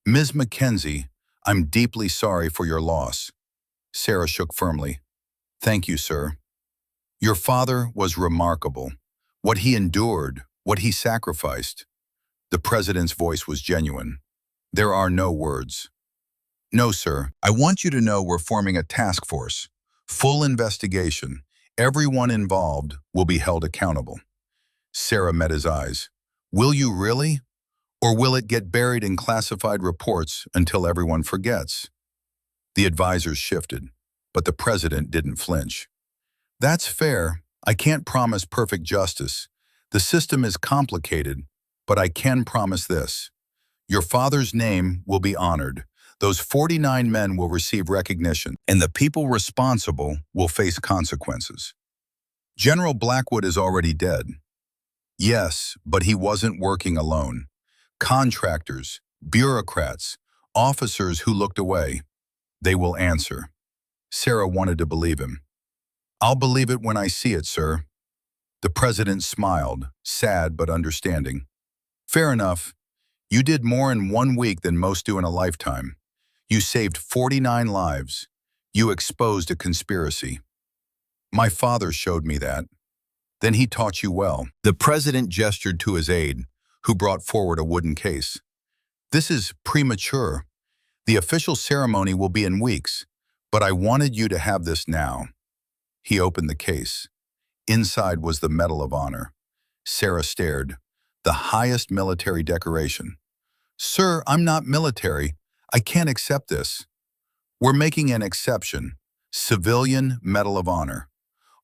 Ms. Mackenzie, I'm deeply sorry for your loss. Sarah shook firmly. Thank you, sir. Your father was remarkable. What he endured, what he sacrificed. The president's voice was genuine. There are no words. No, sir. I want you to know we're forming a task force. Full investigation. Everyone involved will be held accountable. Sarah met his eyes. Will you really? Or will it get buried in classified reports until everyone forgets? The advisors shifted, but the president didn't flinch. That's fair. I can't promise perfect justice. The system is complicated, but I can promise this. Your father's name will be honored. Those 49 men will receive recognition, and the people responsible will face consequences. General Blackwood is already dead. Yes, but he wasn't working alone. Contractors, bureaucrats, officers who looked away. They will answer. Sarah wanted to believe him. I'll believe it when I see it, sir. The president smiled, sad but understanding. Fair enough. You did more in 1 week than most do in a lifetime. You saved 49 lives. You exposed a conspiracy. My father showed me that. Then he taught you well. The president gestured to his aide, who brought forward a wooden case. This is premature. The official ceremony will be in weeks, but I wanted you to have this now. He opened the case. Inside was the Medal of Honor. Sarah stared. The highest military decoration. Sir, I'm not military. I can't accept this. We're making an exception. Civilian Medal of Honor.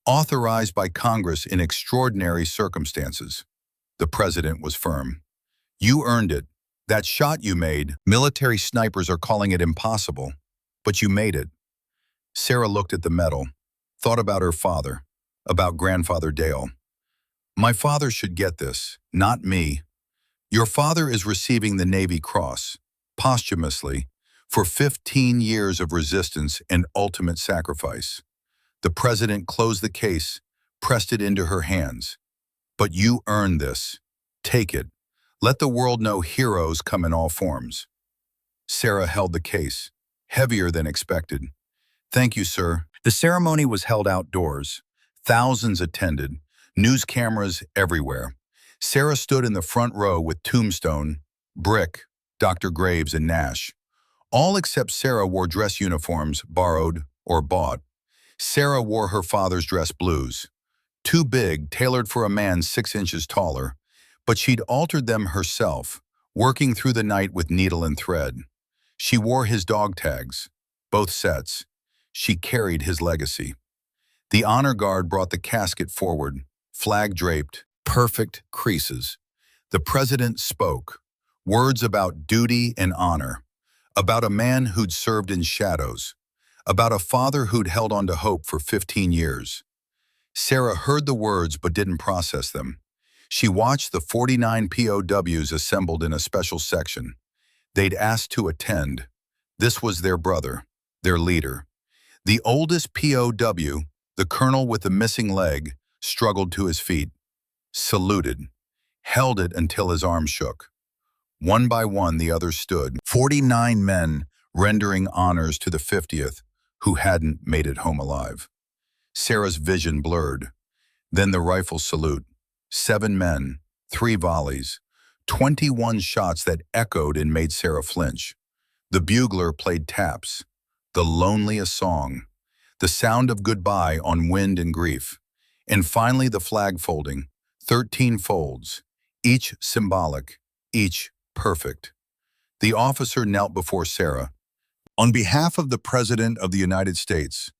Authorized by Congress in extraordinary circumstances. The president was firm. You earned it. That shot you made, military snipers are calling it impossible. But you made it. Sarah looked at the medal, thought about her father. about grandfather Dale. My father should get this, not me. Your father is receiving the Navy Cross, posthumously, for 15 years of resistance and ultimate sacrifice. The president closed the case, pressed it into her hands. But you earned this. Take it. Let the world know heroes come in all forms. Sarah held the case, heavier than expected. Thank you, sir. The ceremony was held outdoors. Thousands attended, news cameras everywhere. Sarah stood in the front row with Tombstone, Brick, Dr. Graves, and Nash. All except Sarah wore dress uniforms, borrowed or bought. Sarah wore her father's dress blues. Too big, tailored for a man 6 inches taller, but she'd altered them herself, working through the night with needle and thread. She wore his dog tags, both sets. She carried his legacy. The honor guard brought the casket forward, flag draped, perfect creases. The president spoke, words about duty and honor, about a man who'd served in shadows, about a father who'd held on to hope for 15 years. Sarah heard the words but didn't process them. She watched the 49 POWs assembled in a special section. They'd asked to attend. This was their brother, their leader. The oldest POW, the colonel with the missing leg, struggled to his feet, saluted, held it until his arms shook. One by one, the others stood, 49 men rendering honors to the 50th who hadn't made it home alive. Sarah's vision blurred. Then the rifle salute. 7 men, 3 volleys, 21 shots that echoed and made Sarah flinch. The bugler played taps, the loneliest song, the sound of goodbye on wind and grief. And finally the flag folding, 13 folds, each symbolic, each perfect. The officer knelt before Sarah. On behalf of the President of the United States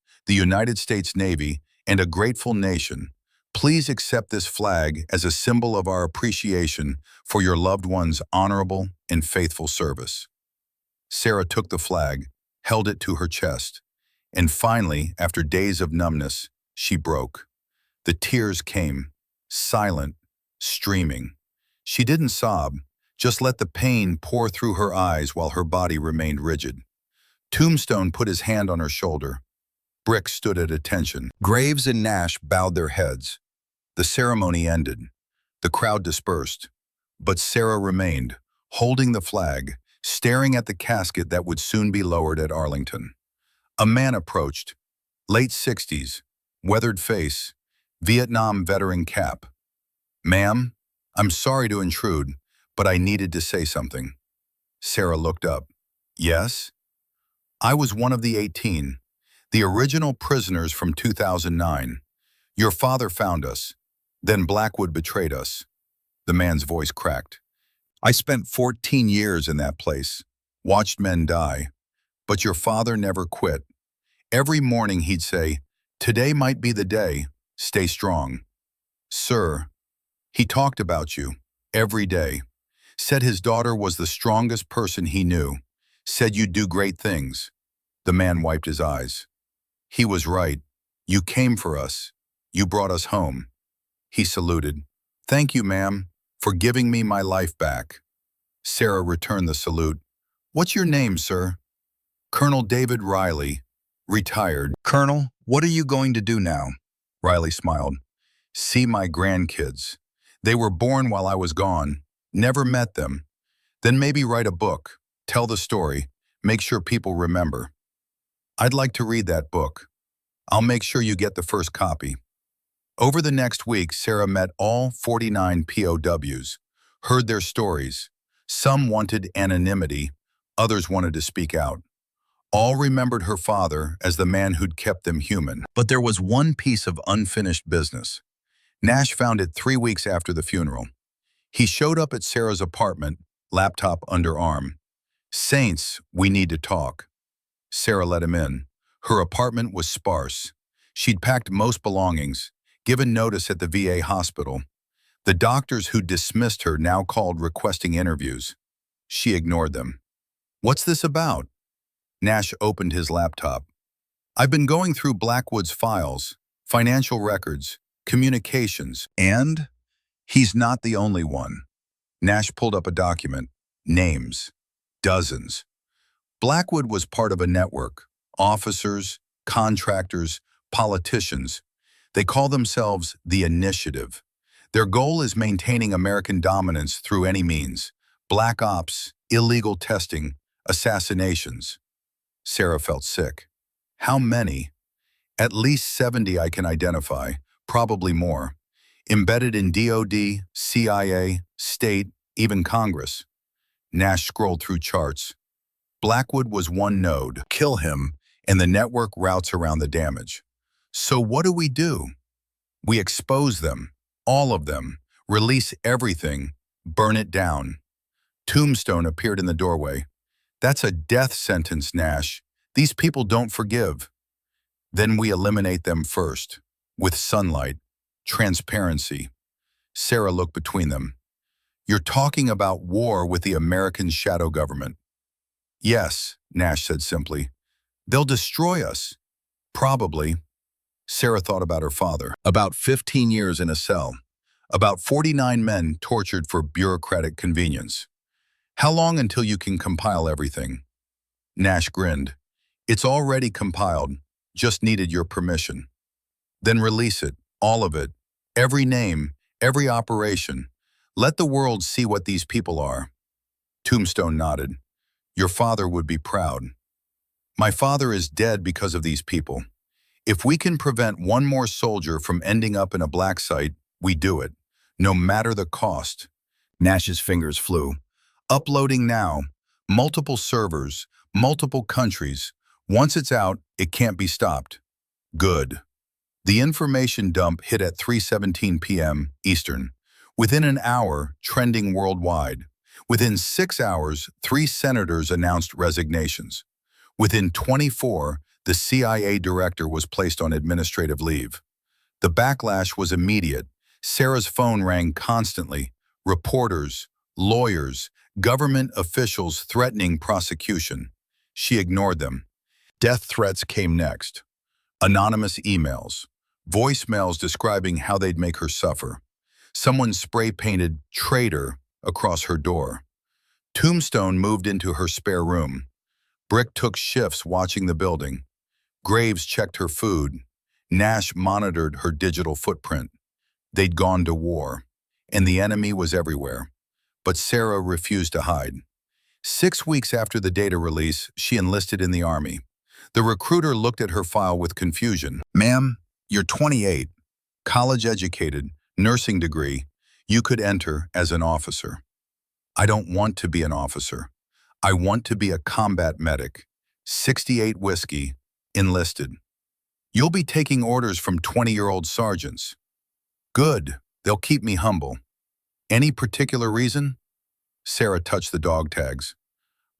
Navy, and a grateful nation, please accept this flag as a symbol of our appreciation for your loved one's honorable and faithful service. Sarah took the flag, held it to her chest, and finally, after days of numbness, she broke. The tears came, silent, streaming. She didn't sob, just let the pain pour through her eyes while her body remained rigid. Tombstone put his hand on her shoulder. Brick stood at attention. Graves and Nash bowed their heads. The ceremony ended. The crowd dispersed. But Sarah remained, holding the flag, staring at the casket that would soon be lowered at Arlington. A man approached, late 60s, weathered face, Vietnam veteran cap. Ma'am, I'm sorry to intrude, but I needed to say something. Sarah looked up. Yes? I was one of the 18. The original prisoners from 2009. Your father found us. Then Blackwood betrayed us. The man's voice cracked. I spent 14 years in that place, watched men die. But your father never quit. Every morning he'd say, today might be the day, stay strong. Sir, he talked about you, every day. Said his daughter was the strongest person he knew. Said you'd do great things. The man wiped his eyes. He was right. You came for us. You brought us home. He saluted. Thank you, ma'am, for giving me my life back. Sarah returned the salute. What's your name, sir? Colonel David Riley, retired. Colonel, what are you going to do now? Riley smiled. See my grandkids. They were born while I was gone. Never met them. Then maybe write a book, tell the story, make sure people remember. I'd like to read that book. I'll make sure you get the first copy. Over the next week, Sarah met all 49 POWs, heard their stories. Some wanted anonymity, others wanted to speak out. All remembered her father as the man who'd kept them human. But there was one piece of unfinished business. Nash found it 3 weeks after the funeral. He showed up at Sarah's apartment, laptop under arm. Saints, we need to talk. Sarah let him in. Her apartment was sparse. She'd packed most belongings, given notice at the VA hospital. The doctors who dismissed her now called requesting interviews. She ignored them. What's this about? Nash opened his laptop. I've been going through Blackwood's files financial records, communications, and he's not the only one. Nash pulled up a document. Names. Dozens. Blackwood was part of a network. Officers, contractors, politicians. They call themselves the Initiative. Their goal is maintaining American dominance through any means. Black ops, illegal testing, assassinations. Sarah felt sick. How many? At least 70 I can identify, probably more. Embedded in DOD, CIA, state, even Congress. Nash scrolled through charts. Blackwood was one node. Kill him, and the network routes around the damage. So what do? We expose them, all of them, release everything, burn it down. Tombstone appeared in the doorway. That's a death sentence, Nash. These people don't forgive. Then we eliminate them first, with sunlight, transparency. Sarah looked between them. You're talking about war with the American shadow government. Yes, Nash said simply. They'll destroy us. Probably. Sarah thought about her father. About 15 years in a cell. About 49 men tortured for bureaucratic convenience. How long until you can compile everything? Nash grinned. It's already compiled. Just needed your permission. Then release it, all of it. Every name, every operation. Let the world see what these people are. Tombstone nodded. Your father would be proud. My father is dead because of these people. If we can prevent one more soldier from ending up in a black site, we do it, no matter the cost. Nash's fingers flew. Uploading now. Multiple servers, multiple countries. Once it's out, it can't be stopped. Good. The information dump hit at 3:17 p.m. Eastern. Within an hour, trending worldwide. Within 6 hours, 3 senators announced resignations. Within 24, the CIA director was placed on administrative leave. The backlash was immediate. Sarah's phone rang constantly. Reporters, lawyers, government officials threatening prosecution. She ignored them. Death threats came next. Anonymous emails. Voicemails describing how they'd make her suffer. Someone spray-painted "traitor" across her door. Tombstone moved into her spare room. Brick took shifts watching the building. Graves checked her food. Nash monitored her digital footprint. They'd gone to war, and the enemy was everywhere. But Sarah refused to hide. 6 weeks after the data release, she enlisted in the Army. The recruiter looked at her file with confusion. Ma'am, you're 28, college-educated, nursing degree. You could enter as an officer. I don't want to be an officer. I want to be a combat medic. 68 whiskey, enlisted. You'll be taking orders from 20-year-old sergeants. Good, they'll keep me humble. Any particular reason? Sarah touched the dog tags.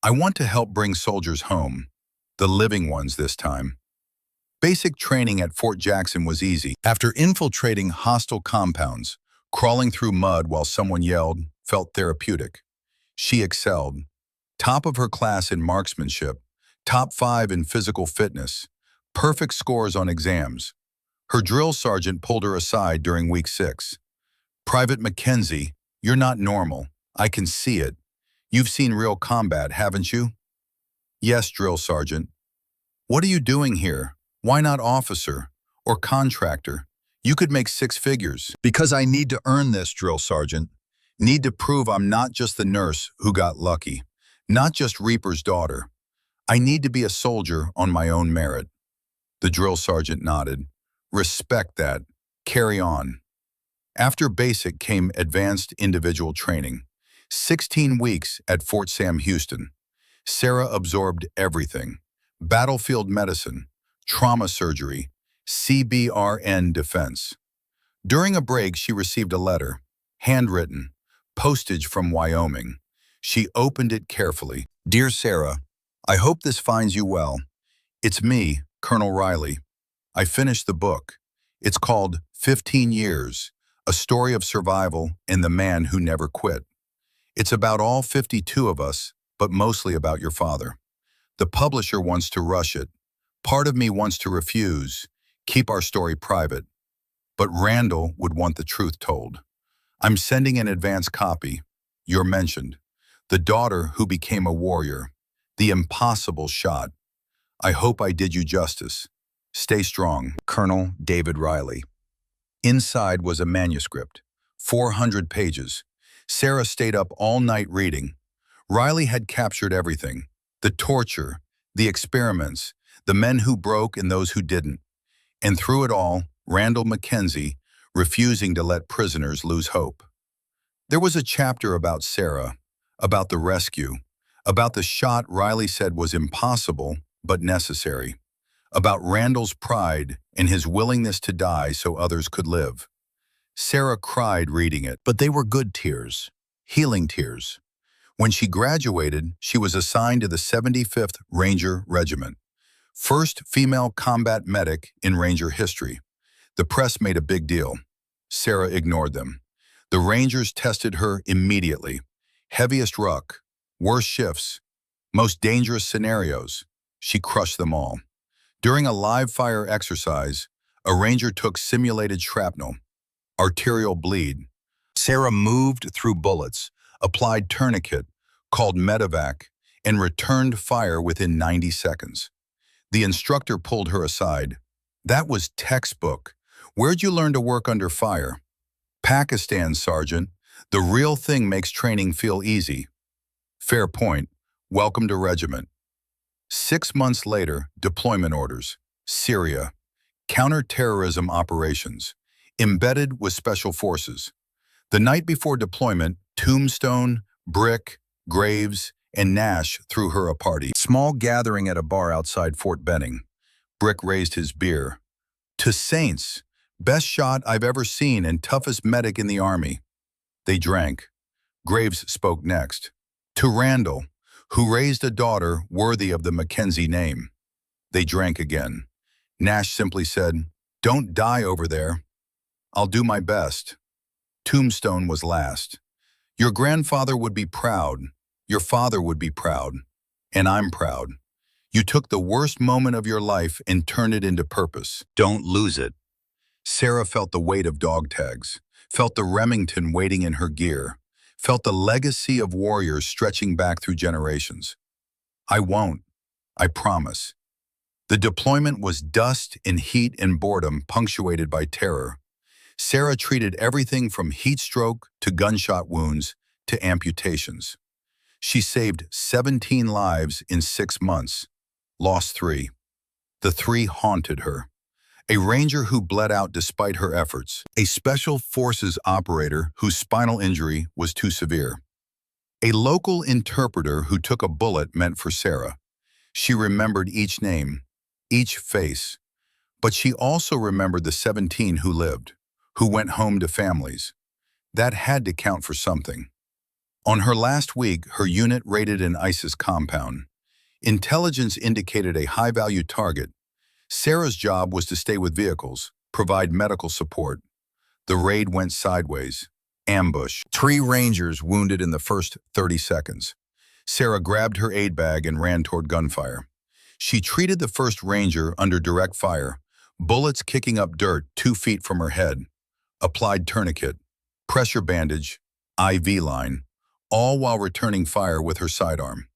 I want to help bring soldiers home. The living ones this time. Basic training at Fort Jackson was easy. After infiltrating hostile compounds, crawling through mud while someone yelled felt therapeutic. She excelled. Top of her class in marksmanship, top 5 in physical fitness, perfect scores on exams. Her drill sergeant pulled her aside during week 6. Private Mackenzie, you're not normal. I can see it. You've seen real combat, haven't you? Yes, drill sergeant. What are you doing here? Why not officer or contractor? You could make 6 figures. Because I need to earn this, drill sergeant. Need to prove I'm not just the nurse who got lucky, not just Reaper's daughter. I need to be a soldier on my own merit. The drill sergeant nodded. Respect that. Carry on. After basic came advanced individual training. 16 weeks at Fort Sam Houston. Sarah absorbed everything. Battlefield medicine, trauma surgery, CBRN defense. During a break, she received a letter, handwritten, postage from Wyoming. She opened it carefully. Dear Sarah, I hope this finds you well. It's me, Colonel Riley. I finished the book. It's called 15 Years, A Story of Survival and the Man Who Never Quit. It's about all 52 of us, but mostly about your father. The publisher wants to rush it. Part of me wants to refuse, Keep our story private. But Randall would want the truth told. I'm sending an advance copy. You're mentioned. The daughter who became a warrior. The impossible shot. I hope I did you justice. Stay strong. Colonel David Riley. Inside was a manuscript. 400 pages. Sarah stayed up all night reading. Riley had captured everything. The torture, the experiments, the men who broke and those who didn't. And through it all, Randall Mackenzie, refusing to let prisoners lose hope. There was a chapter about Sarah, about the rescue, about the shot Riley said was impossible but necessary, about Randall's pride and his willingness to die so others could live. Sarah cried reading it, but they were good tears, healing tears. When she graduated, she was assigned to the 75th Ranger Regiment, first female combat medic in Ranger history. The press made a big deal. Sarah ignored them. The Rangers tested her immediately. Heaviest ruck, worst shifts, most dangerous scenarios. She crushed them all. During a live fire exercise, a Ranger took simulated shrapnel, arterial bleed. Sarah moved through bullets, applied tourniquet, called medevac, and returned fire within 90 seconds. The instructor pulled her aside. That was textbook. Where'd you learn to work under fire? Pakistan, Sergeant. The real thing makes training feel easy. Fair point. Welcome to regiment. 6 months later, deployment orders. Syria. Counter-terrorism operations. Embedded with special forces. The night before deployment, Tombstone, Brick, Graves, and Nash threw her a party. Small gathering at a bar outside Fort Benning. Brick raised his beer. To Saints, best shot I've ever seen and toughest medic in the Army. They drank. Graves spoke next. To Randall, who raised a daughter worthy of the Mackenzie name. They drank again. Nash simply said, "Don't die over there." "I'll do my best." Tombstone was last. "Your grandfather would be proud. Your father would be proud. And I'm proud. You took the worst moment of your life and turned it into purpose. Don't lose it." Sarah felt the weight of dog tags, felt the Remington waiting in her gear, felt the legacy of warriors stretching back through generations. "I won't. I promise." The deployment was dust and heat and boredom punctuated by terror. Sarah treated everything from heat stroke to gunshot wounds to amputations. She saved 17 lives in 6 months, lost 3. The 3 haunted her. A Ranger who bled out despite her efforts. A Special Forces operator whose spinal injury was too severe. A local interpreter who took a bullet meant for Sarah. She remembered each name, each face. But she also remembered the 17 who lived, who went home to families. That had to count for something. On her last week, her unit raided an ISIS compound. Intelligence indicated a high-value target. Sarah's job was to stay with vehicles, provide medical support. The raid went sideways. Ambush. 3 Rangers wounded in the first 30 seconds. Sarah grabbed her aid bag and ran toward gunfire. She treated the first Ranger under direct fire, bullets kicking up dirt 2 feet from her head. Applied tourniquet, pressure bandage, IV line, all while returning fire with her sidearm.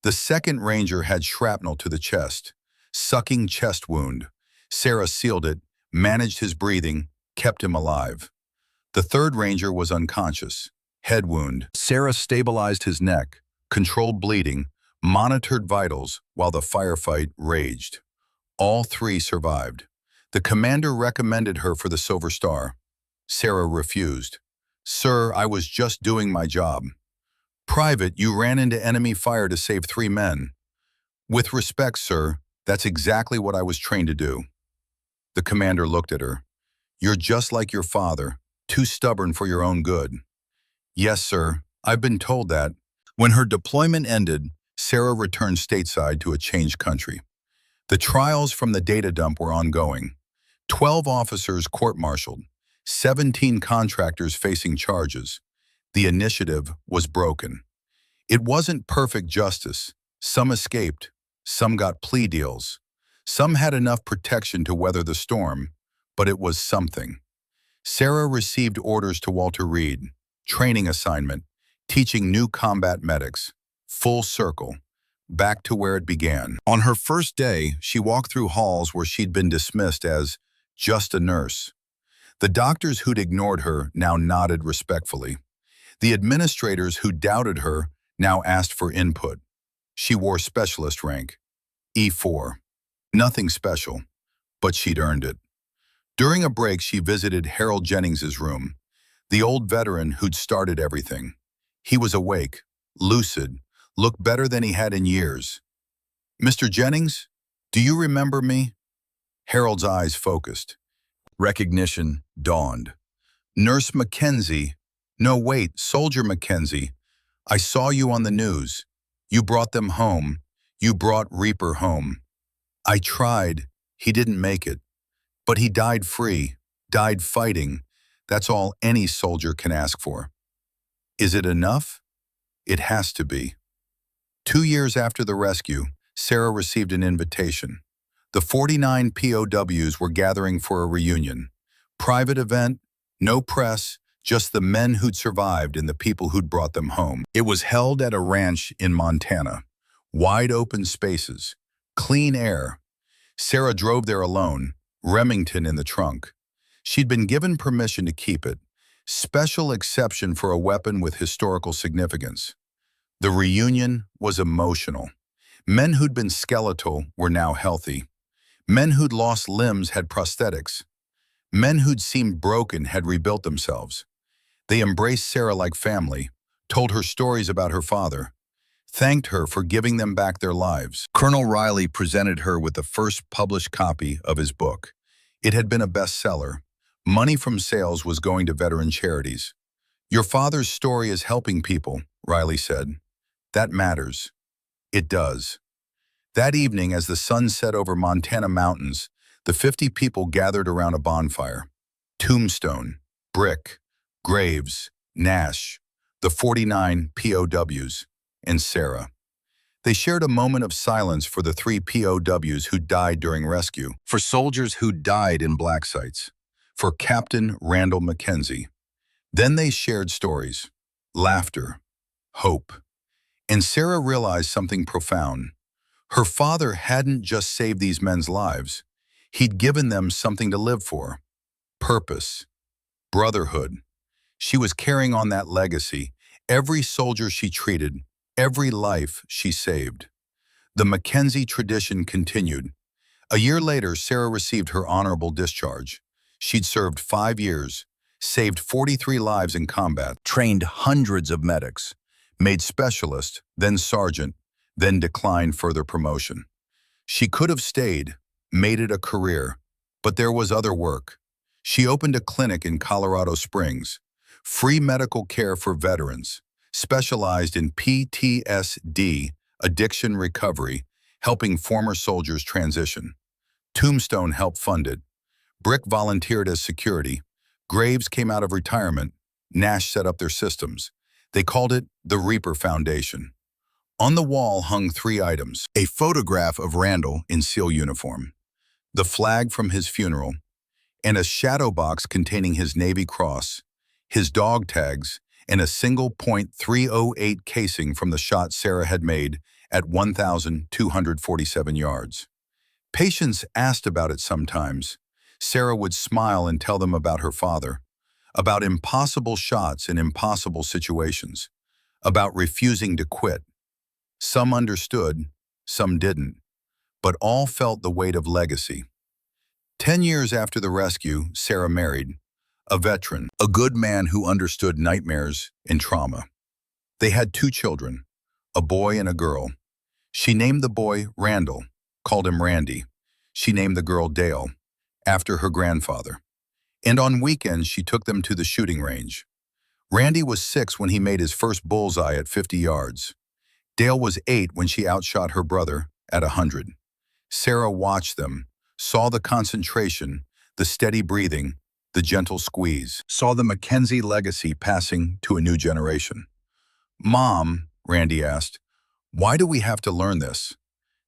The second Ranger had shrapnel to the chest, sucking chest wound. Sarah sealed it, managed his breathing, kept him alive. The third Ranger was unconscious, head wound. Sarah stabilized his neck, controlled bleeding, monitored vitals while the firefight raged. All 3 survived. The commander recommended her for the Silver Star. Sarah refused. "Sir, I was just doing my job." "Private, you ran into enemy fire to save 3 men." "With respect, sir, that's exactly what I was trained to do." The commander looked at her. "You're just like your father, too stubborn for your own good." "Yes, sir, I've been told that." When her deployment ended, Sarah returned stateside to a changed country. The trials from the data dump were ongoing. 12 officers court-martialed, 17 contractors facing charges. The initiative was broken. It wasn't perfect justice. Some escaped. Some got plea deals. Some had enough protection to weather the storm, but it was something. Sarah received orders to Walter Reed, training assignment, teaching new combat medics, full circle, back to where it began. On her first day, she walked through halls where she'd been dismissed as just a nurse. The doctors who'd ignored her now nodded respectfully. The administrators who doubted her now asked for input. She wore specialist rank, E4. Nothing special, but she'd earned it. During a break, she visited Harold Jennings's room, the old veteran who'd started everything. He was awake, lucid, looked better than he had in years. "Mr. Jennings, do you remember me?" Harold's eyes focused. Recognition dawned. "Nurse Mackenzie. No, wait, Soldier Mackenzie. I saw you on the news. You brought them home. You brought Reaper home. I tried. He didn't make it. But he died free, died fighting. That's all any soldier can ask for." Is it enough? It has to be. 2 years after the rescue, Sarah received an invitation. The 49 POWs were gathering for a reunion. Private event, no press, just the men who'd survived and the people who'd brought them home. It was held at a ranch in Montana. Wide open spaces, clean air. Sarah drove there alone, Remington in the trunk. She'd been given permission to keep it. Special exception for a weapon with historical significance. The reunion was emotional. Men who'd been skeletal were now healthy. Men who'd lost limbs had prosthetics. Men who'd seemed broken had rebuilt themselves. They embraced Sarah like family, told her stories about her father, thanked her for giving them back their lives. Colonel Riley presented her with the first published copy of his book. It had been a bestseller. Money from sales was going to veteran charities. "Your father's story is helping people," Riley said. "That matters." It does. That evening, as the sun set over Montana mountains, the 50 people gathered around a bonfire. Tombstone, Brick, Graves, Nash, the 49 POWs, and Sarah. They shared a moment of silence for the 3 POWs who died during rescue, for soldiers who died in black sites, for Captain Randall Mackenzie. Then they shared stories, laughter, hope. And Sarah realized something profound. Her father hadn't just saved these men's lives. He'd given them something to live for. Purpose. Brotherhood. She was carrying on that legacy. Every soldier she treated, every life she saved. The Mackenzie tradition continued. A year later, Sarah received her honorable discharge. She'd served 5 years, saved 43 lives in combat, trained hundreds of medics, made specialist, then sergeant, then declined further promotion. She could have stayed, made it a career, but there was other work. She opened a clinic in Colorado Springs, free medical care for veterans, specialized in PTSD, addiction recovery, helping former soldiers transition. Tombstone helped fund it. Brick volunteered as security. Graves came out of retirement. Nash set up their systems. They called it the Reaper Foundation. On the wall hung 3 items: a photograph of Randall in SEAL uniform, the flag from his funeral, and a shadow box containing his Navy Cross, his dog tags, and a single .308 casing from the shot Sarah had made at 1,247 yards. Patients asked about it sometimes. Sarah would smile and tell them about her father, about impossible shots in impossible situations, about refusing to quit. Some understood, some didn't, but all felt the weight of legacy. 10 years after the rescue, Sarah married, a veteran, a good man who understood nightmares and trauma. They had 2 children, a boy and a girl. She named the boy Randall, called him Randy. She named the girl Dale, after her grandfather. And on weekends, she took them to the shooting range. Randy was 6 when he made his first bullseye at 50 yards. Dale was 8 when she outshot her brother at 100. Sarah watched them, saw the concentration, the steady breathing, the gentle squeeze, saw the Mackenzie legacy passing to a new generation. "Mom," Randy asked, "why do we have to learn this?"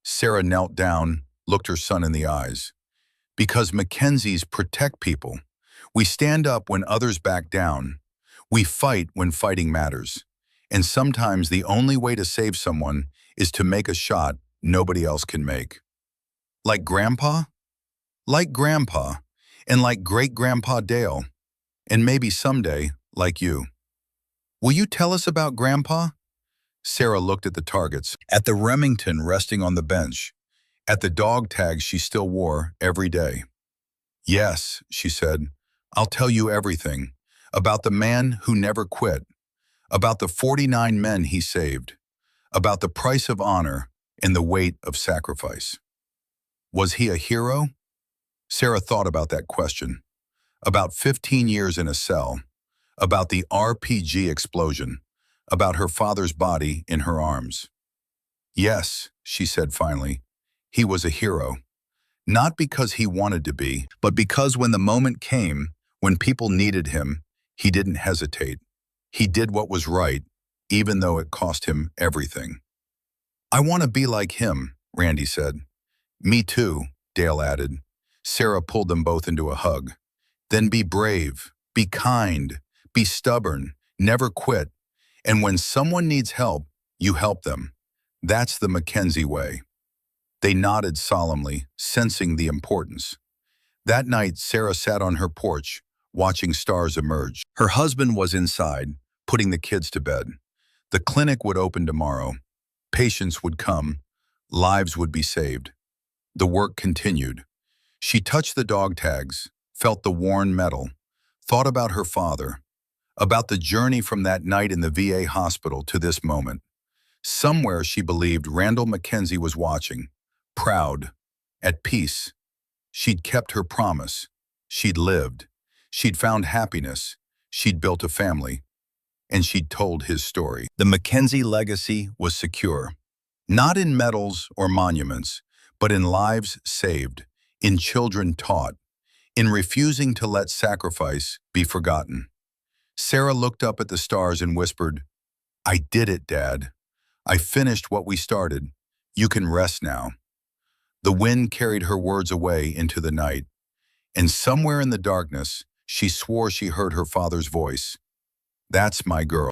Sarah knelt down, looked her son in the eyes. Because Mackenzies protect people. We stand up when others back down. We fight when fighting matters. And sometimes the only way to save someone is to make a shot nobody else can make. Like Grandpa? Like Grandpa. And like Great-Grandpa Dale. And maybe someday, like you. Will you tell us about Grandpa? Sarah looked at the targets, at the Remington resting on the bench, at the dog tags she still wore every day. Yes, she said, I'll tell you everything. About the man who never quit. About the 49 men he saved. About the price of honor and the weight of sacrifice. Was he a hero? Sarah thought about that question. About 15 years in a cell. About the RPG explosion. About her father's body in her arms. Yes, she said finally, he was a hero. Not because he wanted to be, but because when the moment came, when people needed him, he didn't hesitate. He did what was right, even though it cost him everything. I want to be like him, Randy said. Me too, Dale added. Sarah pulled them both into a hug. Then be brave, be kind, be stubborn, never quit. And when someone needs help, you help them. That's the Mackenzie way. They nodded solemnly, sensing the importance. That night, Sarah sat on her porch, watching stars emerge. Her husband was inside, putting the kids to bed. The clinic would open tomorrow. Patients would come. Lives would be saved. The work continued. She touched the dog tags, felt the worn metal, thought about her father, about the journey from that night in the VA hospital to this moment. Somewhere she believed Randall Mackenzie was watching, proud, at peace. She'd kept her promise. She'd lived. She'd found happiness. She'd built a family. And she'd told his story. The Mackenzie legacy was secure. Not in medals or monuments, but in lives saved, in children taught, in refusing to let sacrifice be forgotten. Sarah looked up at the stars and whispered, I did it, Dad. I finished what we started. You can rest now. The wind carried her words away into the night, and somewhere in the darkness, she swore she heard her father's voice. That's my girl.